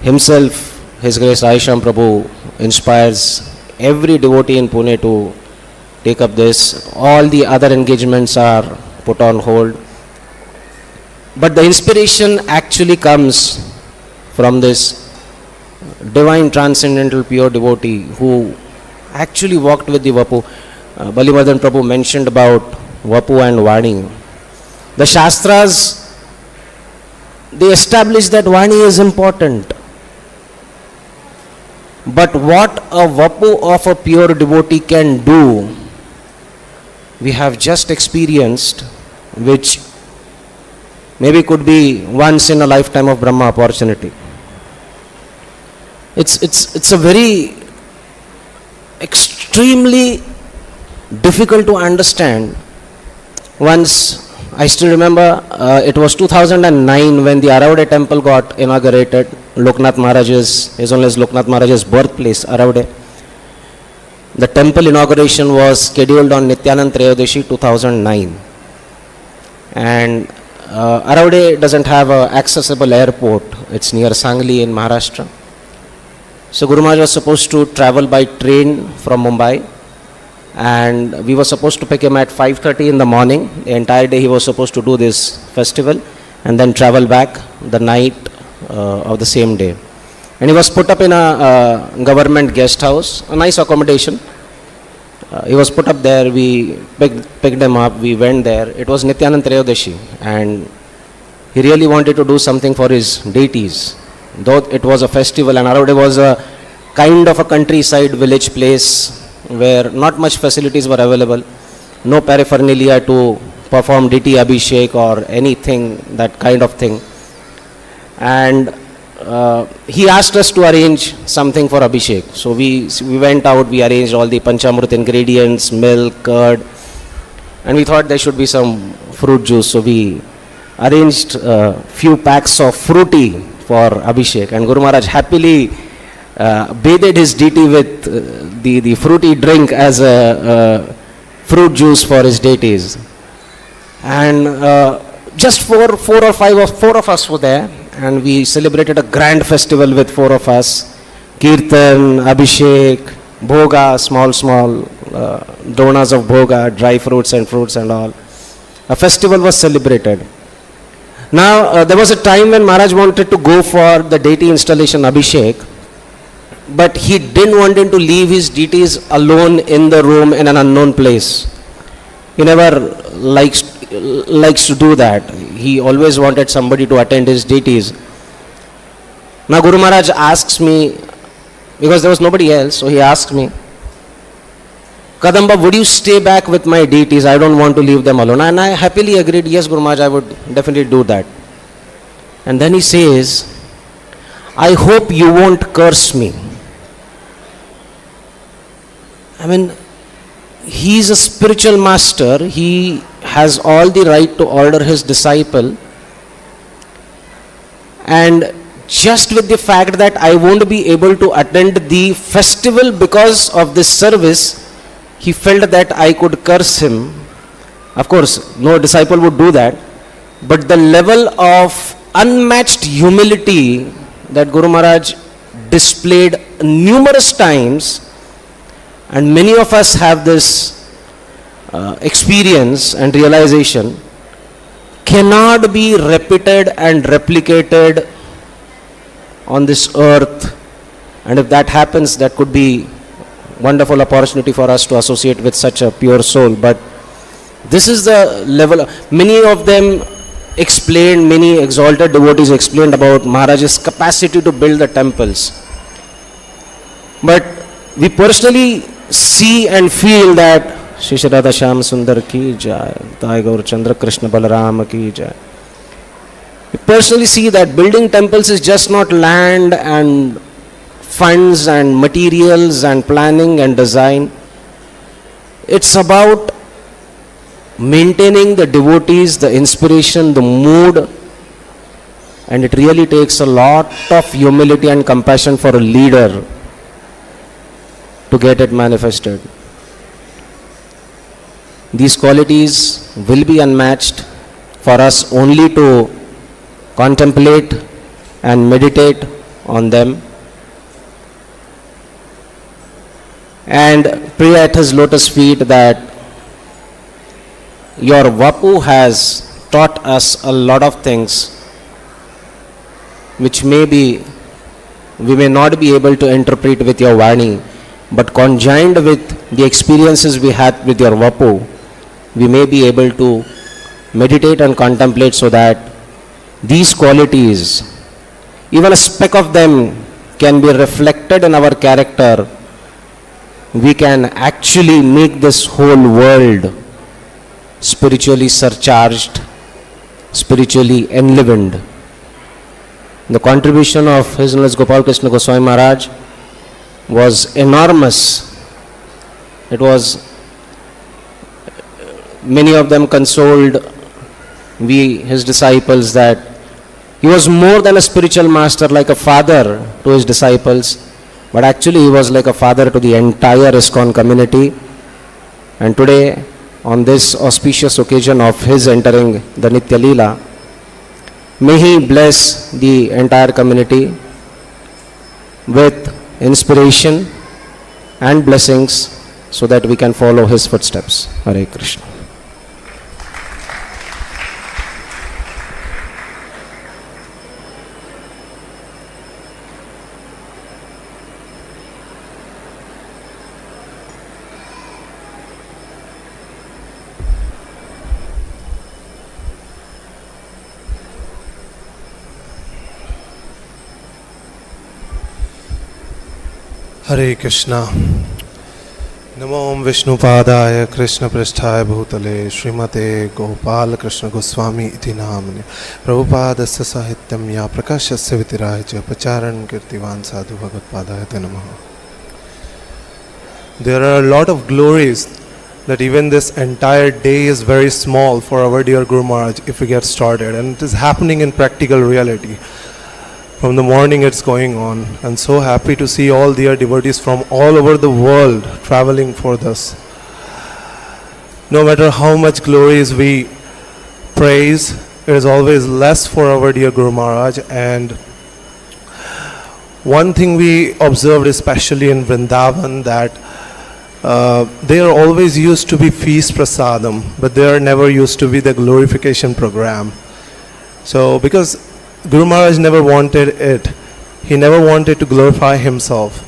Himself, His Grace Aisham Prabhu inspires every devotee in Pune to take up this. All the other engagements are put on hold. But the inspiration actually comes from this divine, transcendental, pure devotee who actually walked with the Vapu. Balimadan Prabhu mentioned about Vapu and Vani. The Shastras, they establish that Vani is important. But what a Vapu of a pure devotee can do, we have just experienced, which maybe could be once in a lifetime of Brahma opportunity. It's a very extremely difficult to understand. Once, I still remember, it was 2009 when the Aravade temple got inaugurated. Loknath Maharaj's, His Holiness Loknath Maharaj's birthplace, Aravade. The temple inauguration was scheduled on Nityanand Treyodashi 2009. And Aravade doesn't have an accessible airport. It's near Sangli in Maharashtra. So Guru Maharaj was supposed to travel by train from Mumbai. And we were supposed to pick him at 5:30 in the morning. The entire day he was supposed to do this festival and then travel back the night of the same day. And he was put up in a government guest house, a nice accommodation. He was put up there, we picked him up, we went there. It was Nityanand Treyodashi and he really wanted to do something for his deities. Though it was a festival and Aravade was a kind of a countryside village place where not much facilities were available, no paraphernalia to perform deity abhishek or anything, that kind of thing. And he asked us to arrange something for abhishek. So we went out, we arranged all the panchamrit ingredients, milk, curd, and we thought there should be some fruit juice. So we arranged a few packs of fruity for abhishek, and Guru Maharaj happily bathed his deity with the fruity drink as a fruit juice for his deities. And just four of us were there, and we celebrated a grand festival with 4 of us. Kirtan, Abhishek, Bhoga, small donas of Bhoga, dry fruits and fruits and all. A festival was celebrated. Now, there was a time when Maharaj wanted to go for the deity installation Abhishek, but he didn't want him to leave his deities alone in the room in an unknown place. He never likes to do that. He always wanted somebody to attend his deities. Now Guru Maharaj asks me, because there was nobody else, so he asked me, Kadamba, would you stay back with my deities? I don't want to leave them alone. And I happily agreed, yes Guru Maharaj, I would definitely do that. And then he says, I hope you won't curse me. I mean, he is a spiritual master. He has all the right to order his disciple. And just with the fact that I won't be able to attend the festival because of this service, he felt that I could curse him. Of course, no disciple would do that. But the level of unmatched humility that Guru Maharaj displayed numerous times, and many of us have this experience and realization, cannot be repeated and replicated on this earth. And if that happens, that could be wonderful opportunity for us to associate with such a pure soul. But this is the level. Many of them explained, many exalted devotees explained about Maharaj's capacity to build the temples. But we personally see and feel that Shri Shri Radha Shyam Sundar ki jai, Sai Gaur Chandra Krishna Balaram ki jai. We personally see that building temples is just not land and funds and materials and planning and design. It's about maintaining the devotees, the inspiration, the mood, and it really takes a lot of humility and compassion for a leader to get it manifested. These qualities will be unmatched for us only to contemplate and meditate on them and pray at his lotus feet that your Vapu has taught us a lot of things which we may not be able to interpret with your Vani, but conjoined with the experiences we had with your Vapu, we may be able to meditate and contemplate so that these qualities, even a speck of them, can be reflected in our character. We can actually make this whole world spiritually surcharged, spiritually enlivened. The contribution of His Holiness Gopal Krishna Goswami Maharaj was enormous. It was, many of them consoled we, his disciples, that he was more than a spiritual master, like a father to his disciples, but actually he was like a father to the entire ISKCON community. And today, on this auspicious occasion of his entering the Nitya Leela, may he bless the entire community with inspiration and blessings so that we can follow his footsteps. Hare Krishna. Hare Krishna. Namo Om Vishnupadaya Krishna Prishthaya Bhutale Srimate Gopal Krishna Goswami iti namne Prabhupadasya Sahityam ya Prakashasya Vitiraya Pacharan Kirtivan Sadhu Bhagavad Padaya Namaha. There are a lot of glories that even this entire day is very small for our dear Guru Maharaj if we get started, and it is happening in practical reality. From the morning it's going on, and so happy to see all dear devotees from all over the world traveling for this. No matter how much glories we praise, it is always less for our dear Guru Maharaj. And one thing we observed, especially in Vrindavan, that there always used to be feast prasadam, but there never used to be the glorification program. So because Guru Maharaj never wanted it, he never wanted to glorify himself.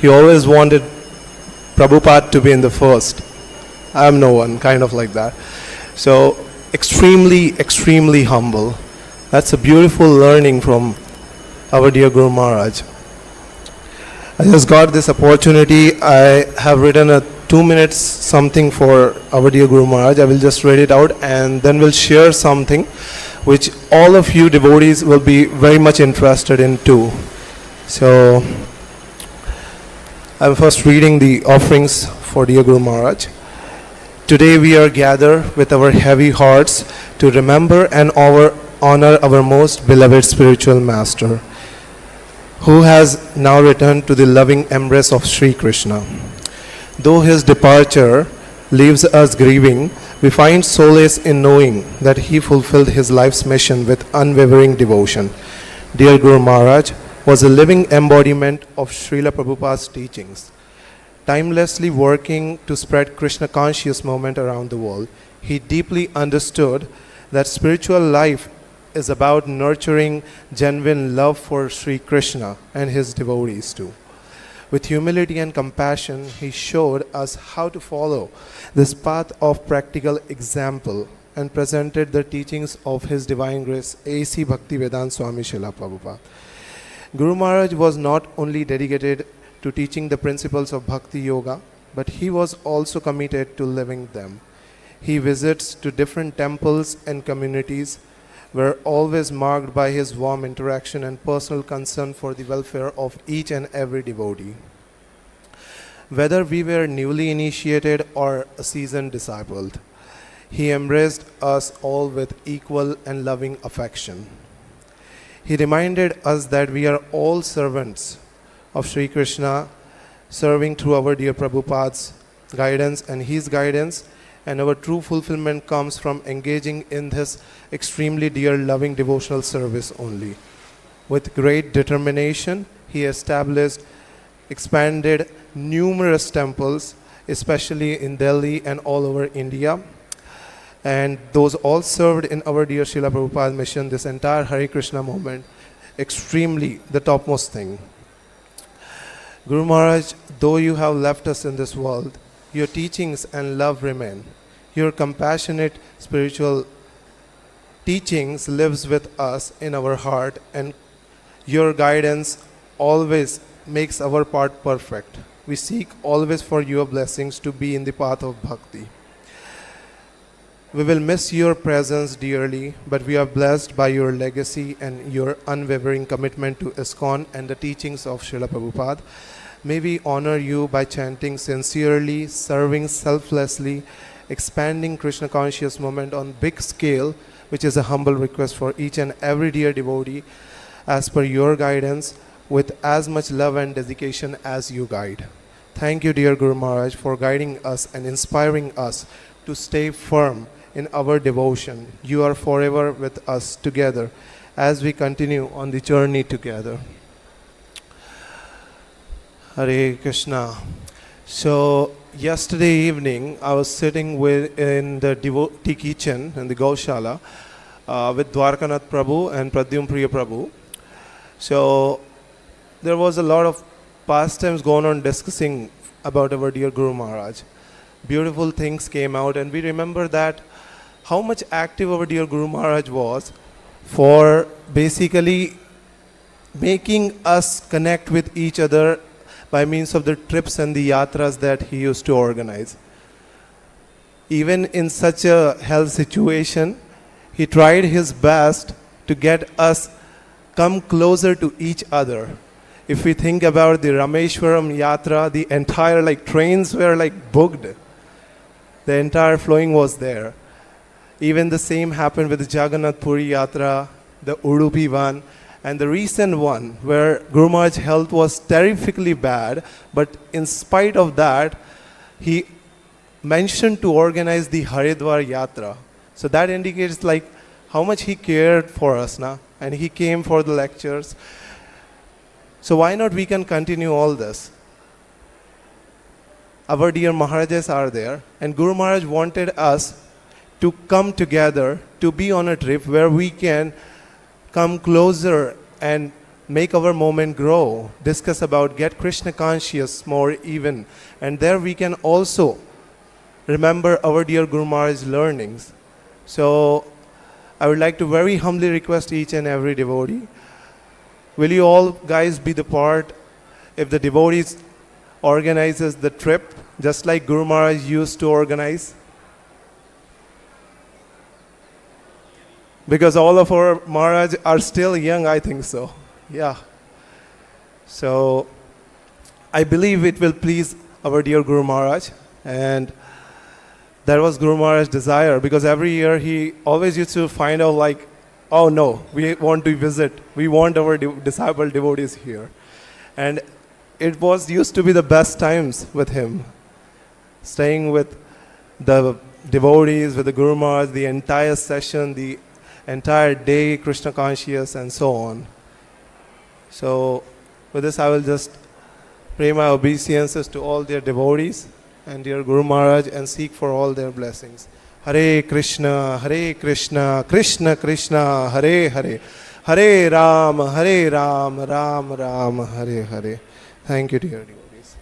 He always wanted Prabhupada to be in the first. I am no one, kind of like that. So extremely, extremely humble. That's a beautiful learning from our dear Guru Maharaj. I just got this opportunity. I have written a 2 minutes something for our dear Guru Maharaj. I will just read it out and then we'll share something which all of you devotees will be very much interested in too. So I'm first reading the offerings for dear Guru Maharaj. Today we are gathered with our heavy hearts to remember and honor our most beloved spiritual master, who has now returned to the loving embrace of Sri Krishna. Though his departure leaves us grieving, we find solace in knowing that he fulfilled his life's mission with unwavering devotion. Dear Guru Maharaj was a living embodiment of Srila Prabhupada's teachings. Timelessly working to spread Krishna conscious movement around the world, he deeply understood that spiritual life is about nurturing genuine love for Sri Krishna and his devotees too. With humility and compassion, he showed us how to follow this path of practical example and presented the teachings of His Divine Grace A.C. Bhaktivedanta Swami Srila Prabhupada. Guru Maharaj was not only dedicated to teaching the principles of Bhakti Yoga, but he was also committed to living them. He visits to different temples and communities were always marked by his warm interaction and personal concern for the welfare of each and every devotee. Whether we were newly initiated or a seasoned disciple, he embraced us all with equal and loving affection. He reminded us that we are all servants of Sri Krishna, serving through our dear Prabhupada's guidance and his guidance, and our true fulfillment comes from engaging in this extremely dear loving devotional service only. With great determination, he expanded numerous temples, especially in Delhi and all over India, and those all served in our dear Srila Prabhupada mission, this entire Hare Krishna movement, extremely the topmost thing. Guru Maharaj, though you have left us in this world, your teachings and love remain. Your compassionate spiritual teachings lives with us in our heart, and your guidance always makes our path perfect. We seek always for your blessings to be in the path of bhakti. We will miss your presence dearly, but we are blessed by your legacy and your unwavering commitment to ISKCON and the teachings of Srila Prabhupada. May we honor you by chanting sincerely, serving selflessly, expanding Krishna conscious movement on big scale, which is a humble request for each and every dear devotee, as per your guidance, with as much love and dedication as you guide. Thank you, dear Guru Maharaj, for guiding us and inspiring us to stay firm in our devotion. You are forever with us together as we continue on the journey together. Hare Krishna. So yesterday evening, I was sitting in the devotee kitchen in the Gaushala with Dwarkanath Prabhu and Pradyum Priya Prabhu. So there was a lot of pastimes going on discussing about our dear Guru Maharaj. Beautiful things came out, and we remember that how much active our dear Guru Maharaj was for basically making us connect with each other by means of the trips and the yatras that he used to organize. Even in such a health situation, he tried his best to get us come closer to each other. If we think about the Rameshwaram Yatra, the entire trains were booked. The entire flowing was there. Even the same happened with the Jagannath Puri Yatra, the Udupi one, and the recent one where Guru Maharaj's health was terrifically bad, but in spite of that, he mentioned to organize the Haridwar Yatra. So that indicates how much he cared for us, na? And he came for the lectures. So why not we can continue all this? Our dear Maharajas are there, and Guru Maharaj wanted us to come together, to be on a trip where we can come closer and make our moment grow, discuss about, get Krishna conscious more even. And there we can also remember our dear Guru Maharaj's learnings. So I would like to very humbly request each and every devotee, will you all guys be the part if the devotees organizes the trip just like Guru Maharaj used to organize? Because all of our Maharaj are still young, I think so. Yeah. So I believe it will please our dear Guru Maharaj, and that was Guru Maharaj's desire, because every year he always used to find out like, oh no, we want to visit, we want our disciple devotees here. And it was used to be the best times with him, staying with the devotees, with the Guru Maharaj, the entire session, the entire day, Krishna conscious and so on. So with this I will just pray my obeisances to all their devotees and dear Guru Maharaj and seek for all their blessings. Hare Krishna, Krishna Krishna, Hare Hare, Hare Ram, Ram Ram, Hare Hare. Thank you, dear devotees.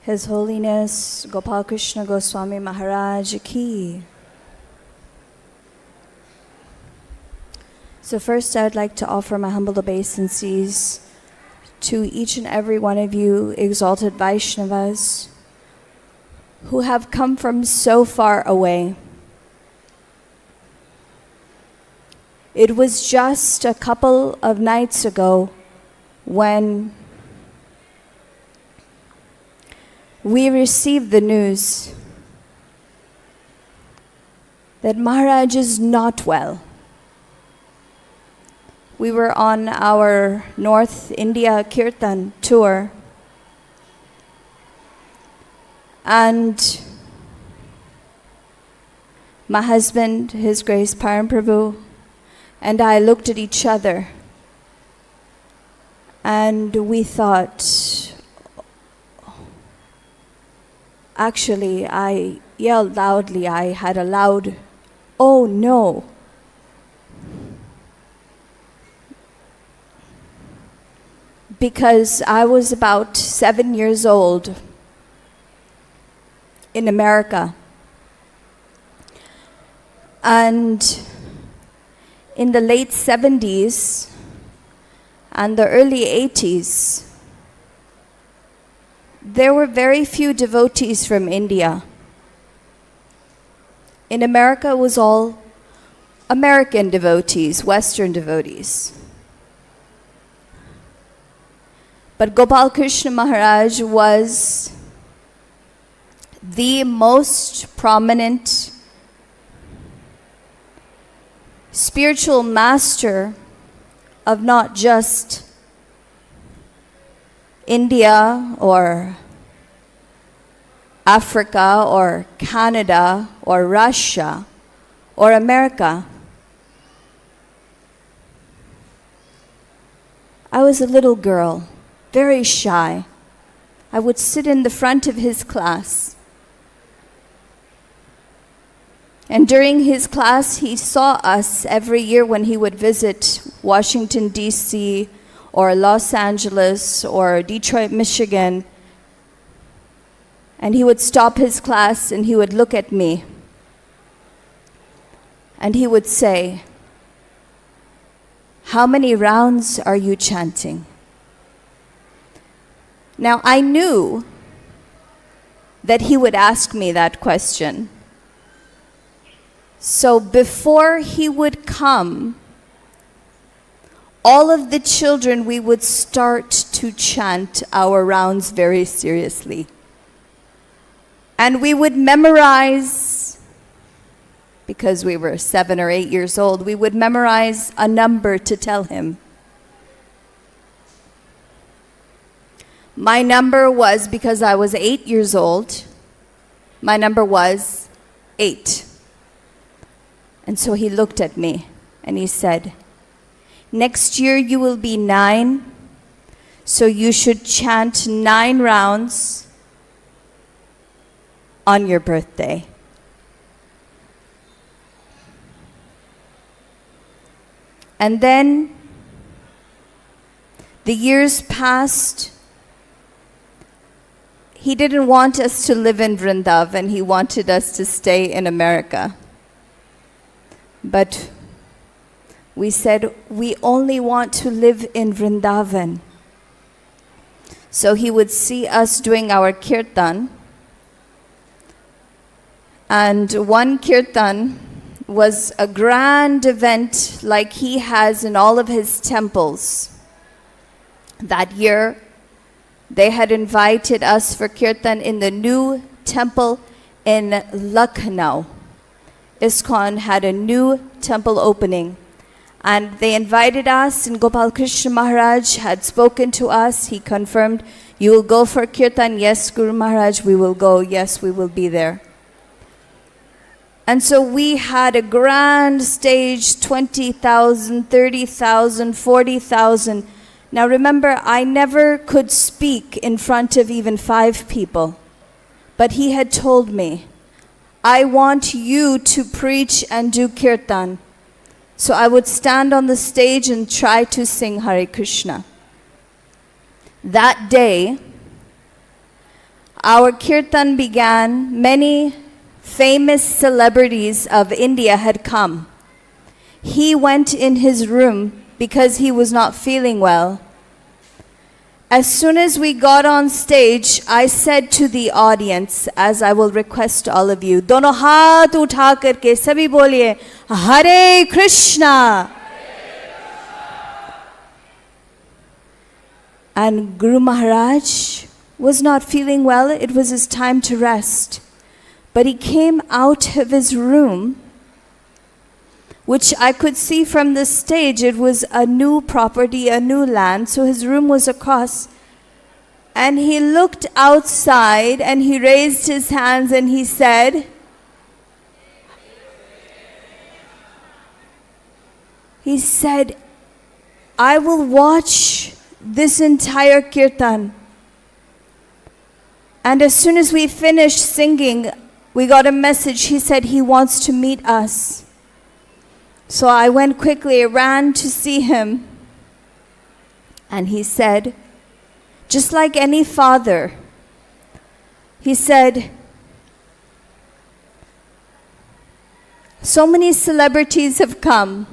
His Holiness Gopal Krishna Goswami Maharaj ki. So first I would like to offer my humble obeisances to each and every one of you exalted Vaishnavas who have come from so far away. It was just a couple of nights ago when we received the news that Maharaj is not well. We were on our North India Kirtan tour, and my husband, His Grace Param Prabhu, and I looked at each other and we thought, actually I yelled loudly, I had a loud, oh no. Because I was about 7 years old in America. And in the late 70s and the early 80s, there were very few devotees from India. In America, it was all American devotees, Western devotees. But Gopal Krishna Maharaj was the most prominent spiritual master of not just India or Africa or Canada or Russia or America. I was a little girl, very shy. I would sit in the front of his class. And during his class, he saw us every year when he would visit Washington, D.C., or Los Angeles, or Detroit, Michigan. And he would stop his class and he would look at me. And he would say, "How many rounds are you chanting?" Now, I knew that he would ask me that question. So before he would come, all of the children, we would start to chant our rounds very seriously. And we would memorize because we were 7 or 8 years old, we would memorize a number to tell him. My number was, because I was 8 years old, my number was 8. And so he looked at me and he said, "Next year you will be 9, so you should chant 9 rounds on your birthday." And then the years passed. He didn't want us to live in Vrindavan. He wanted us to stay in America. But we said, we only want to live in Vrindavan. So he would see us doing our kirtan. And one kirtan was a grand event like he has in all of his temples. That year, they had invited us for kirtan in the new temple in Lucknow. ISKCON had a new temple opening. And they invited us, and Gopal Krishna Maharaj had spoken to us. He confirmed, "You will go for kirtan?" "Yes, Guru Maharaj, we will go. Yes, we will be there." And so we had a grand stage, 20,000, 30,000, 40,000. Now remember, I never could speak in front of even 5 people. But he had told me, "I want you to preach and do kirtan." So I would stand on the stage and try to sing Hare Krishna. That day, our kirtan began. Many famous celebrities of India had come. He went in his room because he was not feeling well. As soon as we got on stage, I said to the audience, as I will request all of you, "Dono haath utha karke sabhi boliye, Hare Krishna." And Guru Maharaj was not feeling well. It was his time to rest. But he came out of his room, which I could see from the stage. It was a new property, a new land, so his room was across. And he looked outside and he raised his hands and he said, "I will watch this entire kirtan." And as soon as we finished singing, we got a message. He said he wants to meet us. So I went quickly, ran to see him. And he said, just like any father, he said, "So many celebrities have come,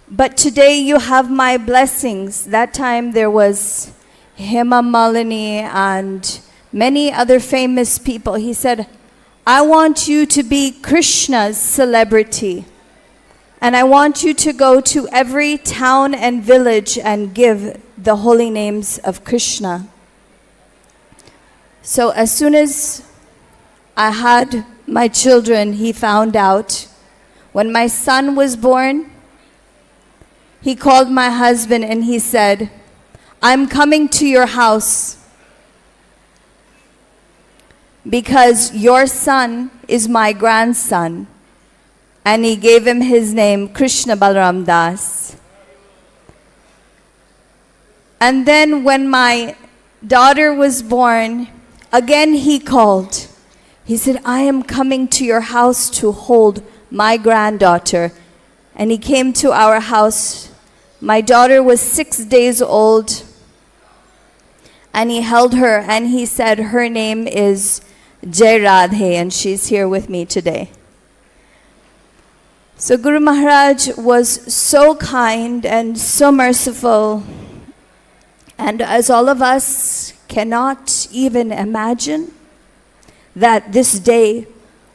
but today you have my blessings." That time there was Hema Malini and many other famous people. He said, "I want you to be Krishna's celebrity. And I want you to go to every town and village and give the holy names of Krishna." So as soon as I had my children, he found out. When my son was born, he called my husband and he said, "I'm coming to your house because your son is my grandson." And he gave him his name, Krishna Balaram Das. And then when my daughter was born, again he called. He said, "I am coming to your house to hold my granddaughter." And he came to our house. My daughter was 6 days old. And he held her and he said, "Her name is Jai Radhe," and she's here with me today. So Guru Maharaj was so kind and so merciful. And as all of us cannot even imagine that this day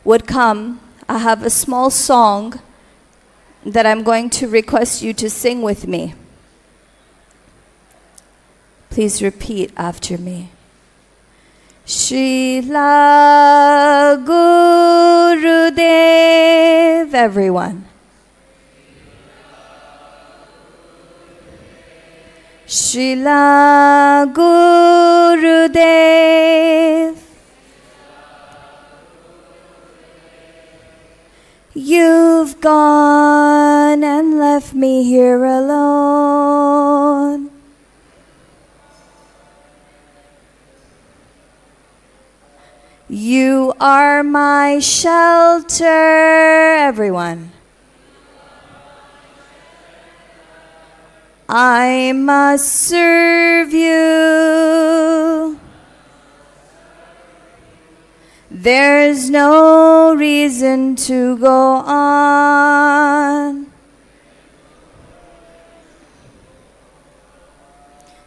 would come, I have a small song that I'm going to request you to sing with me. Please repeat after me. Srila Gurudev, everyone. Srila Gurudev, you've gone and left me here alone. You are my shelter, everyone. I must serve you. There's no reason to go on.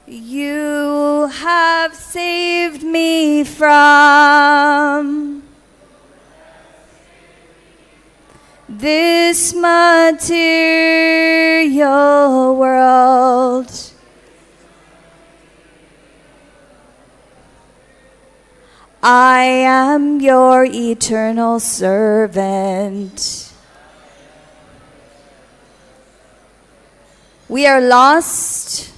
You have saved me from this material world. I am your eternal servant. We are lost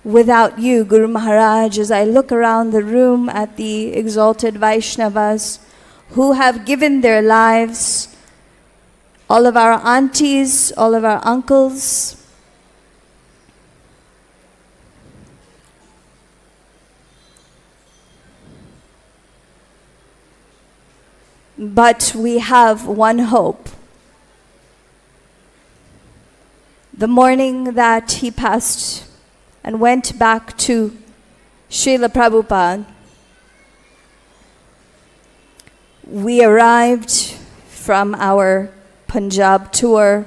without you, Guru Maharaj. As I look around the room at the exalted Vaishnavas who have given their lives, all of our aunties, all of our uncles, but we have one hope. The morning that he passed and went back to Srila Prabhupada, we arrived from our Punjab tour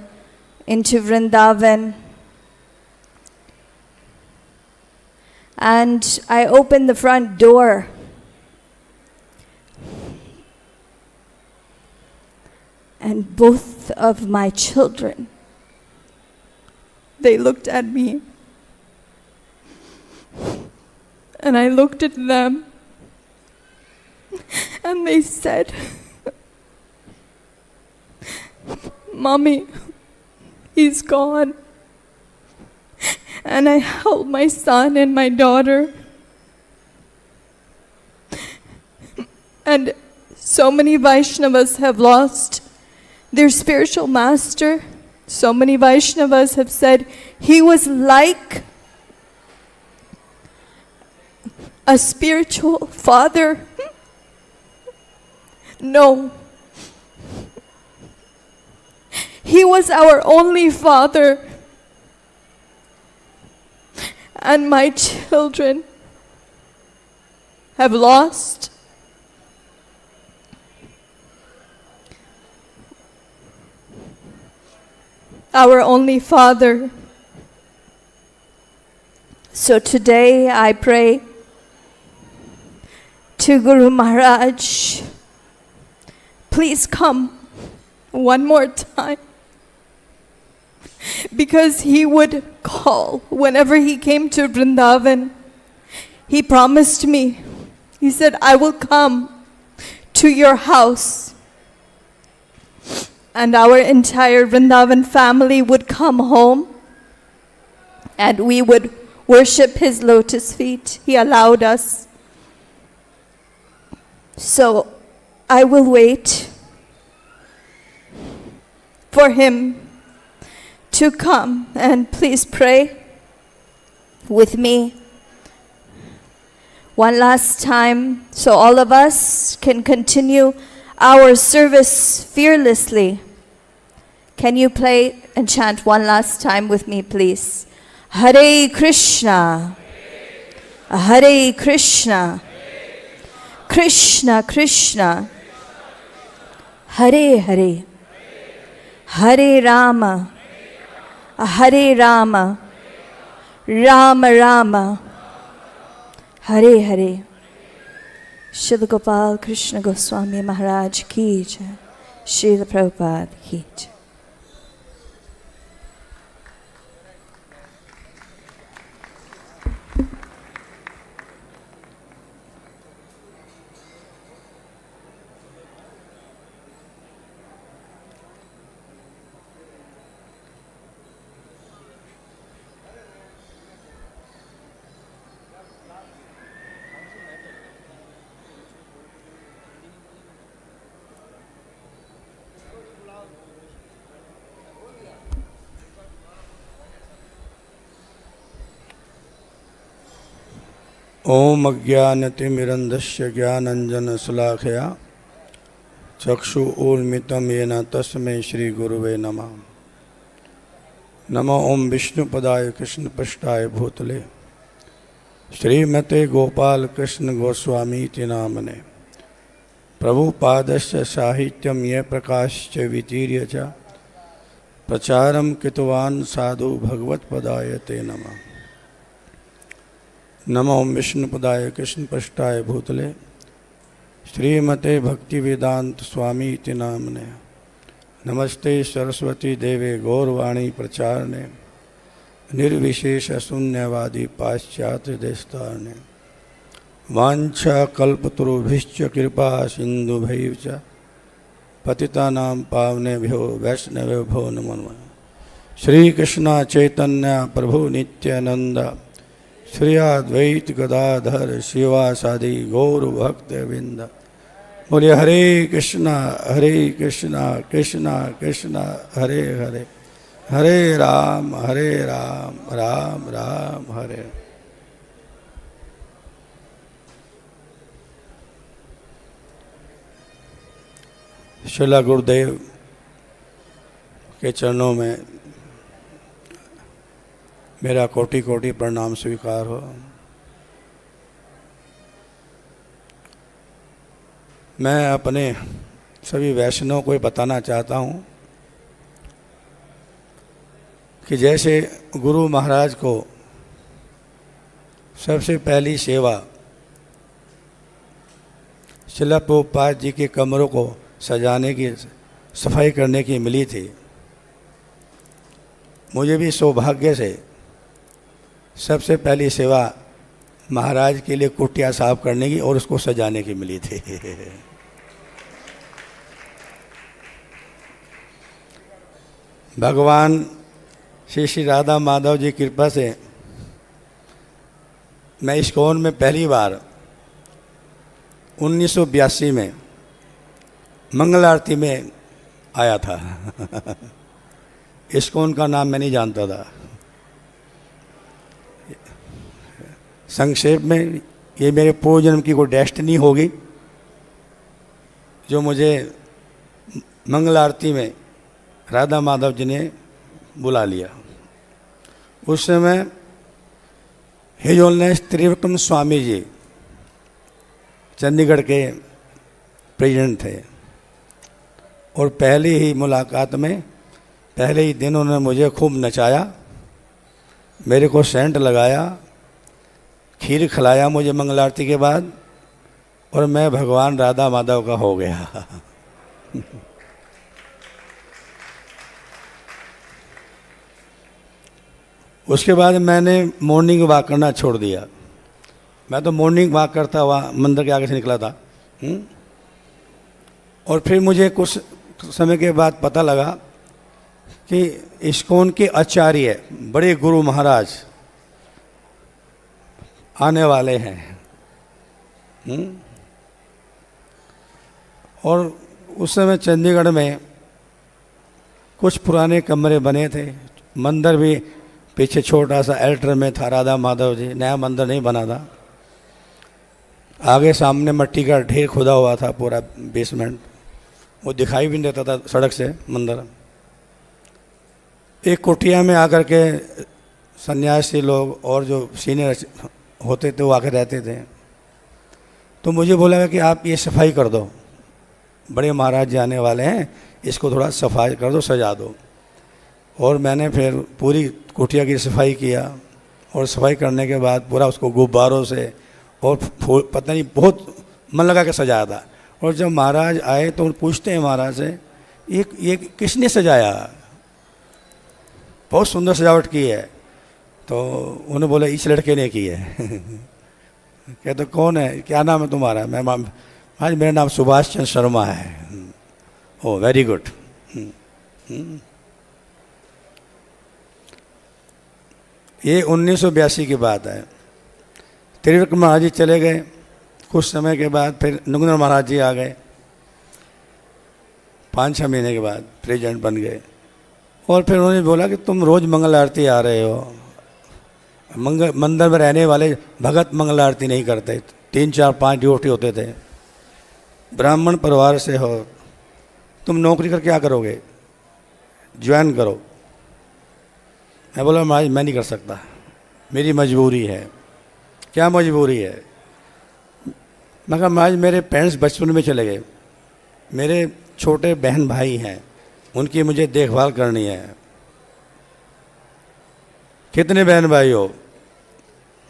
into Vrindavan, and I opened the front door. And both of my children, they looked at me, and I looked at them, and they said, "Mommy, he's gone." And I held my son and my daughter, and so many Vaishnavas have lost their spiritual master. So many Vaishnavas have said he was like a spiritual father. No. He was our only father. And my children have lost our only father. So today I pray to Guru Maharaj, please come one more time. Because he would call whenever he came to Vrindavan. He promised me, he said, "I will come to your house." And our entire Vrindavan family would come home and we would worship his lotus feet. He allowed us. So I will wait for him to come, and please pray with me one last time so all of us can continue our service fearlessly. Can you play and chant one last time with me, please? Hare Krishna, Hare Krishna, Krishna Krishna, Hare Hare, Hare Rama, Hare Rama, Rama Rama, Hare Hare. Srila Gopal Krishna Goswami Maharaj ki jai. Srila Prabhupada ki jai. ओम अज्ञानतिमिरन्धस्य ज्ञानञ्जनशलाखया चक्षु उन्मिलितं येन तस्मै श्रीगुरुवे नमः। नमो ओम विष्णुपदाय कृष्णपृष्ठाय भूतले श्रीमते गोपाल कृष्ण गोस्वामी इति नामने प्रभुपादस्य साहित्यं ये प्रकाश्च वितीर्य च प्रचारं कृतवान् साधु भगवत्पदाय ते नमः। नमो ओम विष्णुपदाय कृष्णपृष्ठाय भूतले श्रीमते भक्तिवेदांत स्वामी इति नामने नमस्ते सरस्वती देवे गौरवाणी प्रचारणे निर्विशेष शून्यवादी पाश्चात्य देशतारणे वांछा कल्पतरुभिश्च कृपा सिंधुभैव च पतितानां पावनेभ्यो वैष्णवेभ्यो नमो नमः। श्री कृष्ण चैतन्य प्रभु नित्यानंद श्री अद्वैत गदाधर शिवासादि गौर भक्तवृंद बोले हरे कृष्णा कृष्णा कृष्णा हरे हरे हरे राम राम राम हरे। श्रीला गुरुदेव के चरणों में मेरा कोटि कोटि प्रणाम स्वीकार हो। मैं अपने सभी वैष्णवों को बताना चाहता हूँ कि जैसे गुरु महाराज को सबसे पहली सेवा श्रील प्रभुपाद जी के कमरों को सजाने की सफाई करने की मिली थी, मुझे भी सौभाग्य से सबसे पहली सेवा महाराज के लिए कुटिया साफ करने की और उसको सजाने की मिली थी। भगवान श्री श्री राधा माधव जी की कृपा से मैं इस्कॉन में पहली बार 1982 में मंगल आरती में आया था। इस्कॉन का नाम मैं नहीं जानता था। संक्षेप में ये मेरे पूर्व जन्म की कोई डेस्टिनी होगी जो मुझे मंगल आरती में राधा माधव जी ने बुला लिया। उस समय हिज होनेस त्रिविक्रम स्वामी जी चंडीगढ़ के प्रेसिडेंट थे और पहली ही मुलाकात में पहले ही दिन उन्होंने मुझे खूब नचाया, मेरे को सेंट लगाया, खीर खिलाया मुझे मंगल आरती के बाद और मैं भगवान राधा माधव का हो गया। उसके बाद मैंने मॉर्निंग वॉक करना छोड़ दिया। मैं तो मॉर्निंग वॉक करता हुआ मंदिर के आगे से निकला था। और फिर मुझे कुछ समय के बाद पता लगा कि इस्कॉन के आचार्य बड़े गुरु महाराज आने वाले हैं। और उस समय चंडीगढ़ में कुछ पुराने कमरे बने थे, मंदिर भी पीछे छोटा सा एल्टर में था राधा माधव जी, नया मंदिर नहीं बना था। आगे सामने मट्टी का ढेर खुदा हुआ था, पूरा बेसमेंट, वो दिखाई भी नहीं देता था सड़क से मंदिर। एक कुटिया में आकर के सन्यासी लोग और जो सीनियर होते थे वो आकर रहते थे। तो मुझे बोला कि आप ये सफाई कर दो, बड़े महाराज जी आने वाले हैं, इसको थोड़ा सफाई कर दो, सजा दो। और मैंने फिर पूरी कुटिया की सफाई किया और सफाई करने के बाद पूरा उसको गुब्बारों से और फूल पता नहीं बहुत मन लगा के सजाया था। और जब महाराज आए तो पूछते हैं महाराज से, ये किसने सजाया, बहुत सुंदर सजावट की है। तो उन्होंने बोला इस लड़के ने की है। कहते कौन है, क्या नाम है तुम्हारा? मैं आज मेरा नाम सुभाष चंद्र शर्मा है। Oh very good. ये 1982 की बात है। त्रिविक्रम महाराज जी चले गए, कुछ समय के बाद फिर नुगुंदर महाराज जी आ गए, 5-6 महीने के बाद प्रेसिडेंट बन गए। और फिर उन्होंने बोला कि तुम रोज़ मंगल आरती आ रहे हो, मंदिर में रहने वाले भगत मंगल आरती नहीं करते, 3 4 5 ड्यूटी होते थे। ब्राह्मण परिवार से हो, तुम नौकरी कर क्या करोगे, ज्वाइन करो। मैं बोला महाराज मैं नहीं कर सकता, मेरी मजबूरी है। क्या मजबूरी है? मैं कहा महाराज मेरे पेरेंट्स बचपन में चले गए, मेरे छोटे बहन भाई हैं, उनकी मुझे देखभाल करनी है। कितने बहन भाई हो?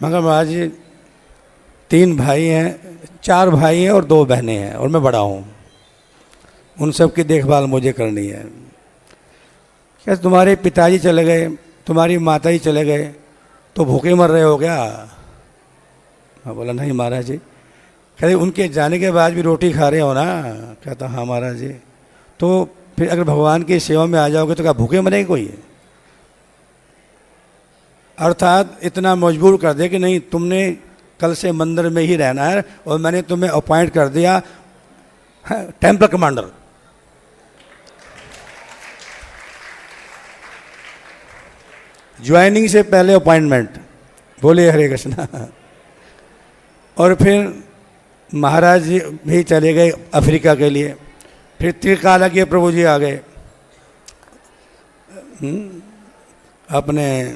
मैं कहा महाराज 3 भाई हैं, 4 भाई हैं और 2 बहनें हैं और मैं बड़ा हूँ, उन सब की देखभाल मुझे करनी है। क्या तुम्हारे पिताजी चले गए, तुम्हारी माता जी चले गए तो भूखे मर रहे हो क्या? मैं बोला नहीं महाराज जी। कहते उनके जाने के बाद भी रोटी खा रहे हो ना? कहता हाँ महाराज जी। तो फिर अगर भगवान की सेवा में आ जाओगे तो क्या भूखे मरेंगे कोई? अर्थात इतना मजबूर कर दे कि नहीं तुमने कल से मंदिर में ही रहना है और मैंने तुम्हें अपॉइंट कर दिया टेम्पल कमांडर। ज्वाइनिंग से पहले अपॉइंटमेंट। बोले हरे कृष्णा। और फिर महाराज जी भी चले गए अफ्रीका के लिए। फिर त्रिकाला के प्रभु जी आ गए, अपने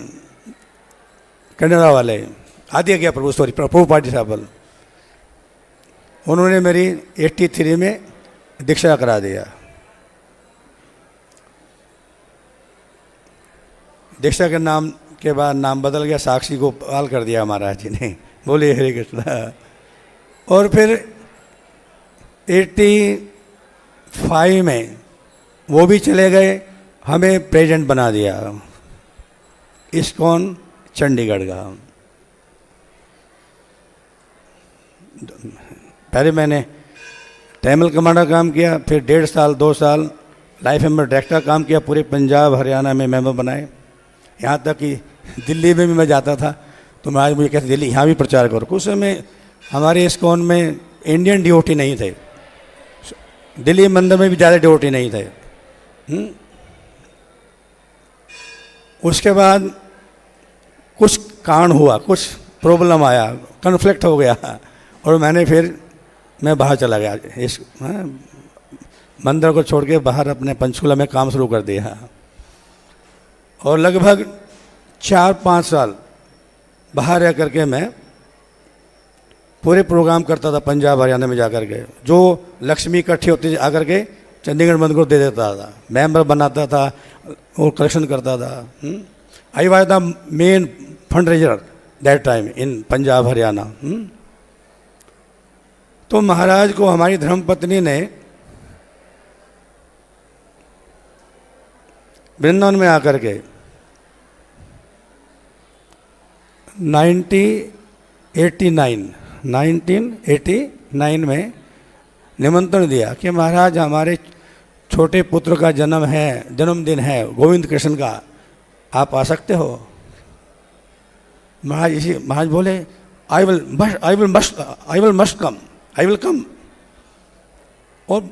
कनाडा वाले आदि गया प्रभु, सॉरी प्रभु पाटी साहब। उन्होंने मेरी 83 में दीक्षा करा दिया। दीक्षा के नाम के बाद नाम बदल गया, साक्षी गोपाल कर दिया महाराज जी ने। बोलिए हरे कृष्णा। और फिर 85 में वो भी चले गए, हमें प्रेजेंट बना दिया ISKCON चंडीगढ़ का। पहले मैंने टेम्पल कमांडर काम किया, फिर 1.5 साल 2 साल लाइफ मेंबर डायरेक्टर काम किया, पूरे पंजाब हरियाणा में मेंबर बनाए। यहाँ तक कि दिल्ली में भी मैं जाता था तो महाराज मुझे कहते दिल्ली यहाँ भी प्रचार करो। कुछ समय हमारे ISKCON में इंडियन डिवोटी नहीं थे, दिल्ली मंदिर में भी ज़्यादा डिवोटी नहीं थे। उसके बाद कुछ कारण हुआ, कुछ प्रॉब्लम आया, कन्फ्लिक्ट हो गया और मैं बाहर चला गया। इस मंदिर को छोड़ के बाहर अपने पंचकूला में काम शुरू कर दिया। और लगभग 4-5 साल बाहर रह करके मैं पूरे प्रोग्राम करता था पंजाब हरियाणा में जाकर के। जो लक्ष्मी इकट्ठी होती आकर के चंडीगढ़ मंदिर को दे देता था, मेंबर बनाता था और कलेक्शन करता था। I was the main fund raiser that time in Punjab Haryana. तो महाराज को हमारी धर्मपत्नी ने वृंदावन में आकर के 1989 में निमंत्रण दिया कि महाराज हमारे छोटे पुत्र का जन्मदिन है गोविंद कृष्ण का, आप आ सकते हो? महाराज बोले आई विल कम। और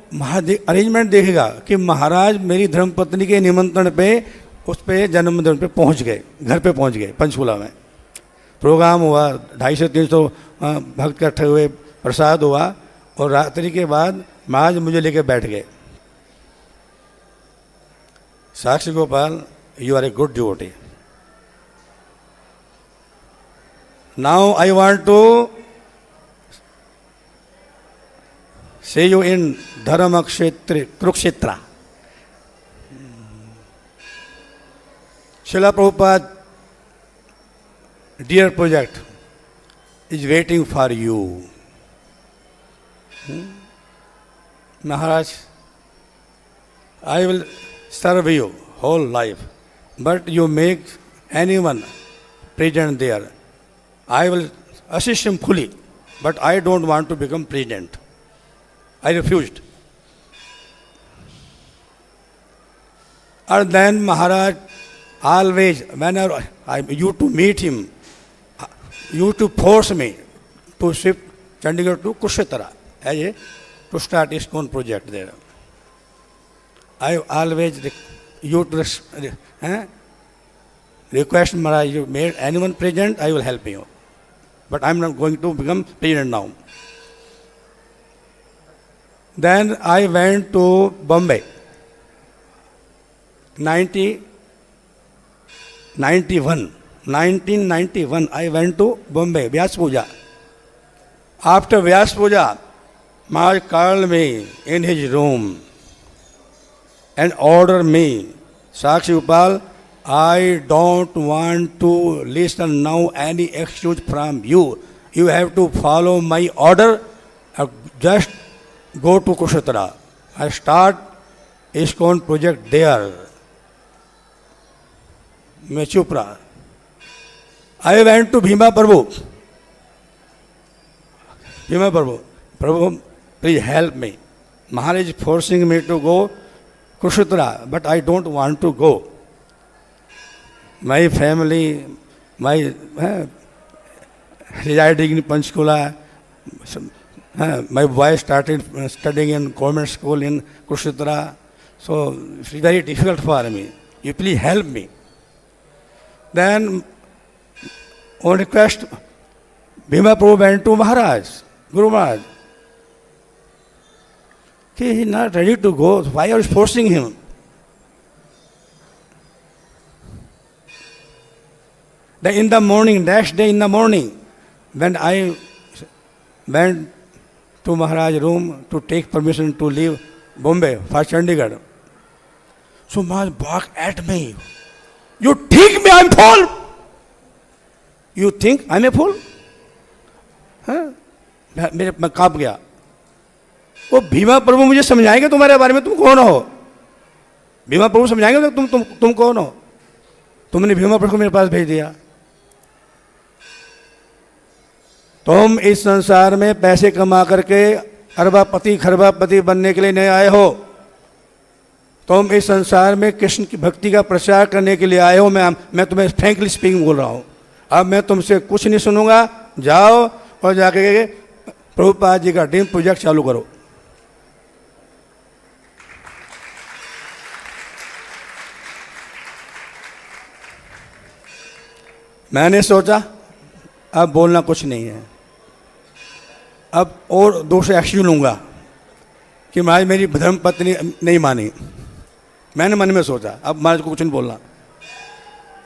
अरेंजमेंट देखेगा कि महाराज मेरी धर्मपत्नी के निमंत्रण पे उस पे जन्मदिन पे पहुंच गए, घर पे पहुंच गए पंचकूला में। प्रोग्राम हुआ, 250-300 भक्त इकट्ठे हुए, प्रसाद हुआ और रात्रि के बाद महाराज मुझे लेके बैठ गए। Sakshi Gopal, you are a good devotee. Now I want to see you in Dharma Kshetra, Kurukshetra. Srila Prabhupada, dear project, is waiting for you. Maharaj, I will serve you whole life, but you make anyone present there. I will assist him fully, but I don't want to become president. I refused. And then Maharaj always, whenever I used to meet him, used to force me to shift Chandigarh to Kurukshetra to start ISKCON project there. I always used to request Maharaj, you made anyone president, I will help you. But I am not going to become president now. Then I went to Bombay. 1991, I went to Bombay, Vyas Puja. After Vyas Puja, Maharaj called me in his room and ordered me, Sakshi Gopal, I don't want to listen now any excuse from you. You have to follow my order. Just go to Kushetra. I start ISKCON project there. मैं चुप रहा. I went to Bhima Prabhu. Bhima Prabhu, Prabhu, please help me. Maharaj is forcing me to go Kushetra, but I don't want to go. My family, my residing in Panchkula, my boy started studying in government school in Kushetra, so it's very difficult for me. You please help me. Then, on request, Bhima Prabhu went to Maharaj, Guru Maharaj. He is not ready to go. Why are you forcing him? Then in the morning, next day in the morning, when I went to Maharaj's room to take permission to leave Bombay for Chandigarh, so Maharaj barked at me. You think me I'm fool? You think I'm a fool? मैं कांप गया. वो भीमा प्रभु मुझे समझाएंगे तुम्हारे बारे में, तुम कौन हो? भीमा प्रभु समझाएंगे तुम कौन हो? तुमने भीमा प्रभु को मेरे पास भेज दिया. तुम इस संसार में पैसे कमा करके अरबापति खरबापति बनने के लिए नहीं आए हो. तुम इस संसार में कृष्ण की भक्ति का प्रचार करने के लिए आए हो. मैं तुम्हें फ्रैंकली स्पीकिंग बोल रहा हूँ. अब मैं तुमसे कुछ नहीं सुनूंगा. जाओ और जाके प्रभुपाद जी का ड्रीम प्रोजेक्ट चालू करो. मैंने सोचा अब बोलना कुछ नहीं है. अब और दूसरे एक्शन लूँगा कि महाराज मेरी धर्म पत्नी नहीं मानी. मैंने मन में सोचा अब महाराज को कुछ नहीं बोलना.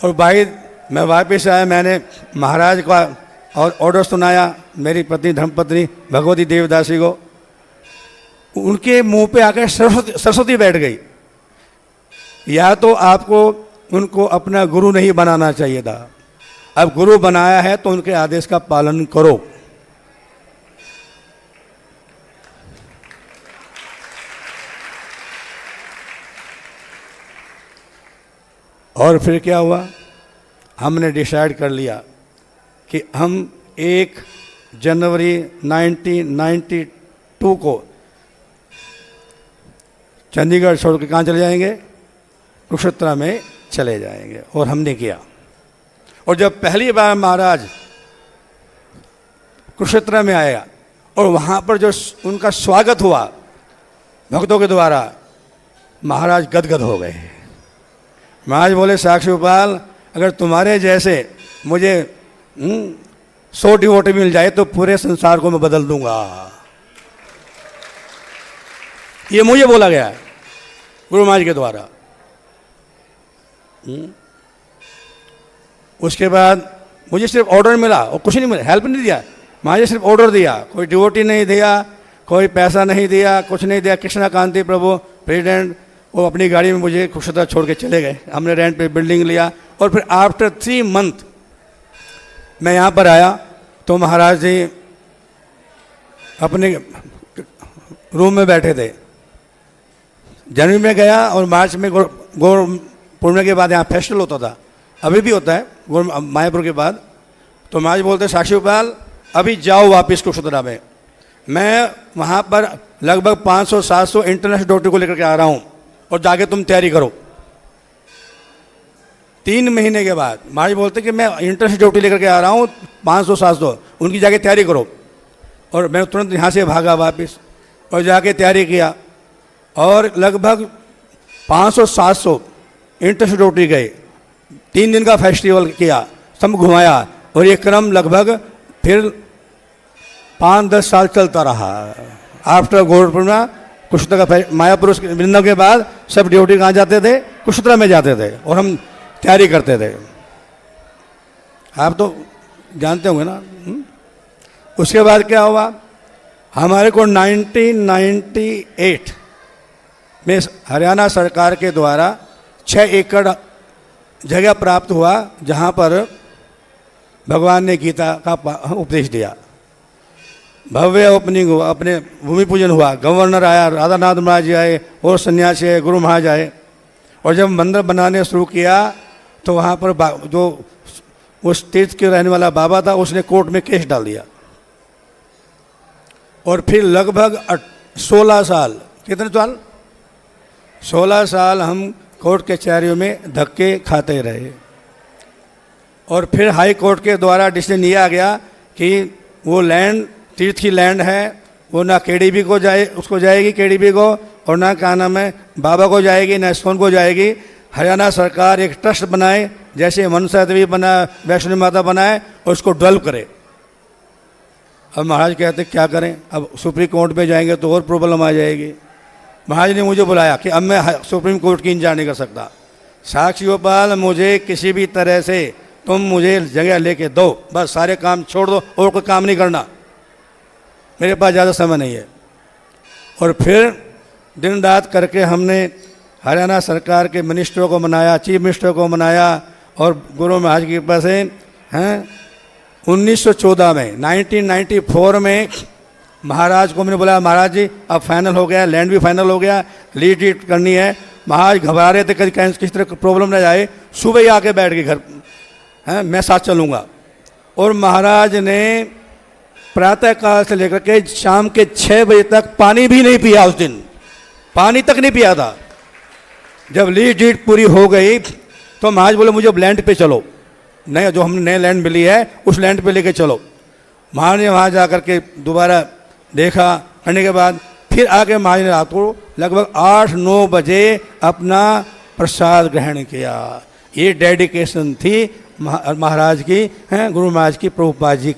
और भाई मैं वापस आया, मैंने महाराज का और ऑर्डर सुनाया मेरी पत्नी धर्मपत्नी भगवती देवदासी को. उनके मुंह पे आकर सरस्वती बैठ गई. या तो आपको उनको अपना गुरु नहीं बनाना चाहिए था. अब गुरु बनाया है तो उनके आदेश का पालन करो. और फिर क्या हुआ, हमने डिसाइड कर लिया कि हम 1 जनवरी 1992 को चंडीगढ़ छोड़ के कहाँ चले जाएंगे? कुरुक्षेत्र में चले जाएंगे. और हमने किया. और जब पहली बार महाराज कुरुक्षेत्र में आया और वहाँ पर जो उनका स्वागत हुआ भक्तों के द्वारा, महाराज गदगद हो गए. महाराज बोले साक्षी गोपाल, अगर तुम्हारे जैसे मुझे 100 डिवोटी मिल जाए तो पूरे संसार को मैं बदल दूंगा. ये मुझे बोला गया है गुरु महाराज के द्वारा. उसके बाद मुझे सिर्फ ऑर्डर मिला और कुछ नहीं मिला, हेल्प नहीं दिया. महाराज सिर्फ ऑर्डर दिया, कोई डिवोटी नहीं दिया, कोई पैसा नहीं दिया, कुछ नहीं दिया. कृष्णा कांति प्रभु प्रेसिडेंट वो अपनी गाड़ी में मुझे कुरुक्षेत्र छोड़ के चले गए. हमने रेंट पे बिल्डिंग लिया. और फिर आफ्टर 3 मंथ मैं यहाँ पर आया तो महाराज जी अपने रूम में बैठे थे. जनवरी में गया और मार्च में गौर पूर्णिमा के बाद यहाँ फेस्टिवल होता था, अभी भी होता है गौर मायापुर के बाद. तो महाराज बोलते साक्षी गोपाल अभी जाओ वापस कुरुक्षेत्र में. मैं वहाँ पर लगभग 500-700 इंटरनेशनल डिवोटी को लेकर के आ रहा हूँ और जाके तुम तैयारी करो. 3 महीने के बाद महाराज बोलते कि मैं इंटरनेशनल डिवोटी लेकर के आ रहा हूँ 500-700, उनकी जाके तैयारी करो. और मैं तुरंत यहाँ से भागा वापस और जाके तैयारी किया. और लगभग 500-700 इंटरनेशनल डिवोटी गए 3 दिन का फेस्टिवल किया, सब घुमाया, और ये क्रम लगभग फिर 5-10 साल चलता रहा। आफ्टर गौर पूर्णिमा कुशोत्तरा का मायापुरुष वृंदावन के बाद सब ड्यूटी कहाँ जाते थे? कुशोत्तरा में जाते थे, और हम तैयारी करते थे। आप तो जानते होंगे ना। उसके बाद क्या हुआ, हमारे को 1998 में हरियाणा सरकार के द्वारा 6 एकड़ जगह प्राप्त हुआ, जहाँ पर भगवान ने गीता का उपदेश दिया। भव्य ओपनिंग हुआ, अपने भूमि पूजन हुआ, गवर्नर आया, राधानाथ महाराज जी आए, और सन्यासी आए, गुरु महाराज आए। और जब मंदिर बनाने शुरू किया तो वहाँ पर जो उस तीर्थ के रहने वाला बाबा था, उसने कोर्ट में केस डाल दिया। और फिर लगभग 16 साल, कितने साल? 16 साल हम कोर्ट कचहरियों में धक्के खाते रहे। और फिर हाई कोर्ट के द्वारा डिसीजन लिया गया कि वो लैंड तीर्थ की लैंड है, वो ना केडीबी को जाए, उसको जाएगी केडीबी को, और ना क्या नाम है बाबा को जाएगी, ना ISKCON को जाएगी। हरियाणा सरकार एक ट्रस्ट बनाए, जैसे मनसा देवी बना, वैष्णो माता बनाए, और उसको डेवलप करे। अब महाराज कहते क्या करें, अब सुप्रीम कोर्ट में जाएंगे तो और प्रॉब्लम आ जाएगी। महाराज ने मुझे बुलाया कि अब मैं सुप्रीम कोर्ट की इंतजार नहीं कर सकता। साक्षी गोपाल, मुझे किसी भी तरह से तुम मुझे जगह लेके दो, बस सारे काम छोड़ दो, और कोई काम नहीं करना, मेरे पास ज़्यादा समय नहीं है। और फिर दिन रात करके हमने हरियाणा सरकार के मिनिस्टरों को मनाया, चीफ मिनिस्टर को मनाया, और गुरु महाराज की कृपा से 1914 में 1994 में महाराज को मैंने बोला, महाराज जी अब फाइनल हो गया, लैंड भी फाइनल हो गया, लीड रीड करनी है। महाराज घबरा रहे थे, कहीं किसी तरह प्रॉब्लम न जाए। सुबह ही आके बैठ गए घर, मैं साथ चलूँगा। और महाराज ने प्रातः काल से लेकर के शाम के 6 बजे तक पानी भी नहीं पिया, उस दिन पानी तक नहीं पिया था। जब लीड डीड पूरी हो गई तो महाराज बोले मुझे अब लैंड पे चलो, नया जो हमने नए लैंड मिली है उस लैंड पे लेके चलो। महाराज ने वहाँ जा कर के दोबारा देखा, करने के बाद फिर आके महाराज ने रात को लगभग 8-9 बजे अपना प्रसाद ग्रहण किया। ये डेडिकेशन थी महाराज की, गुरु महाराज की, प्रभुपाद जी।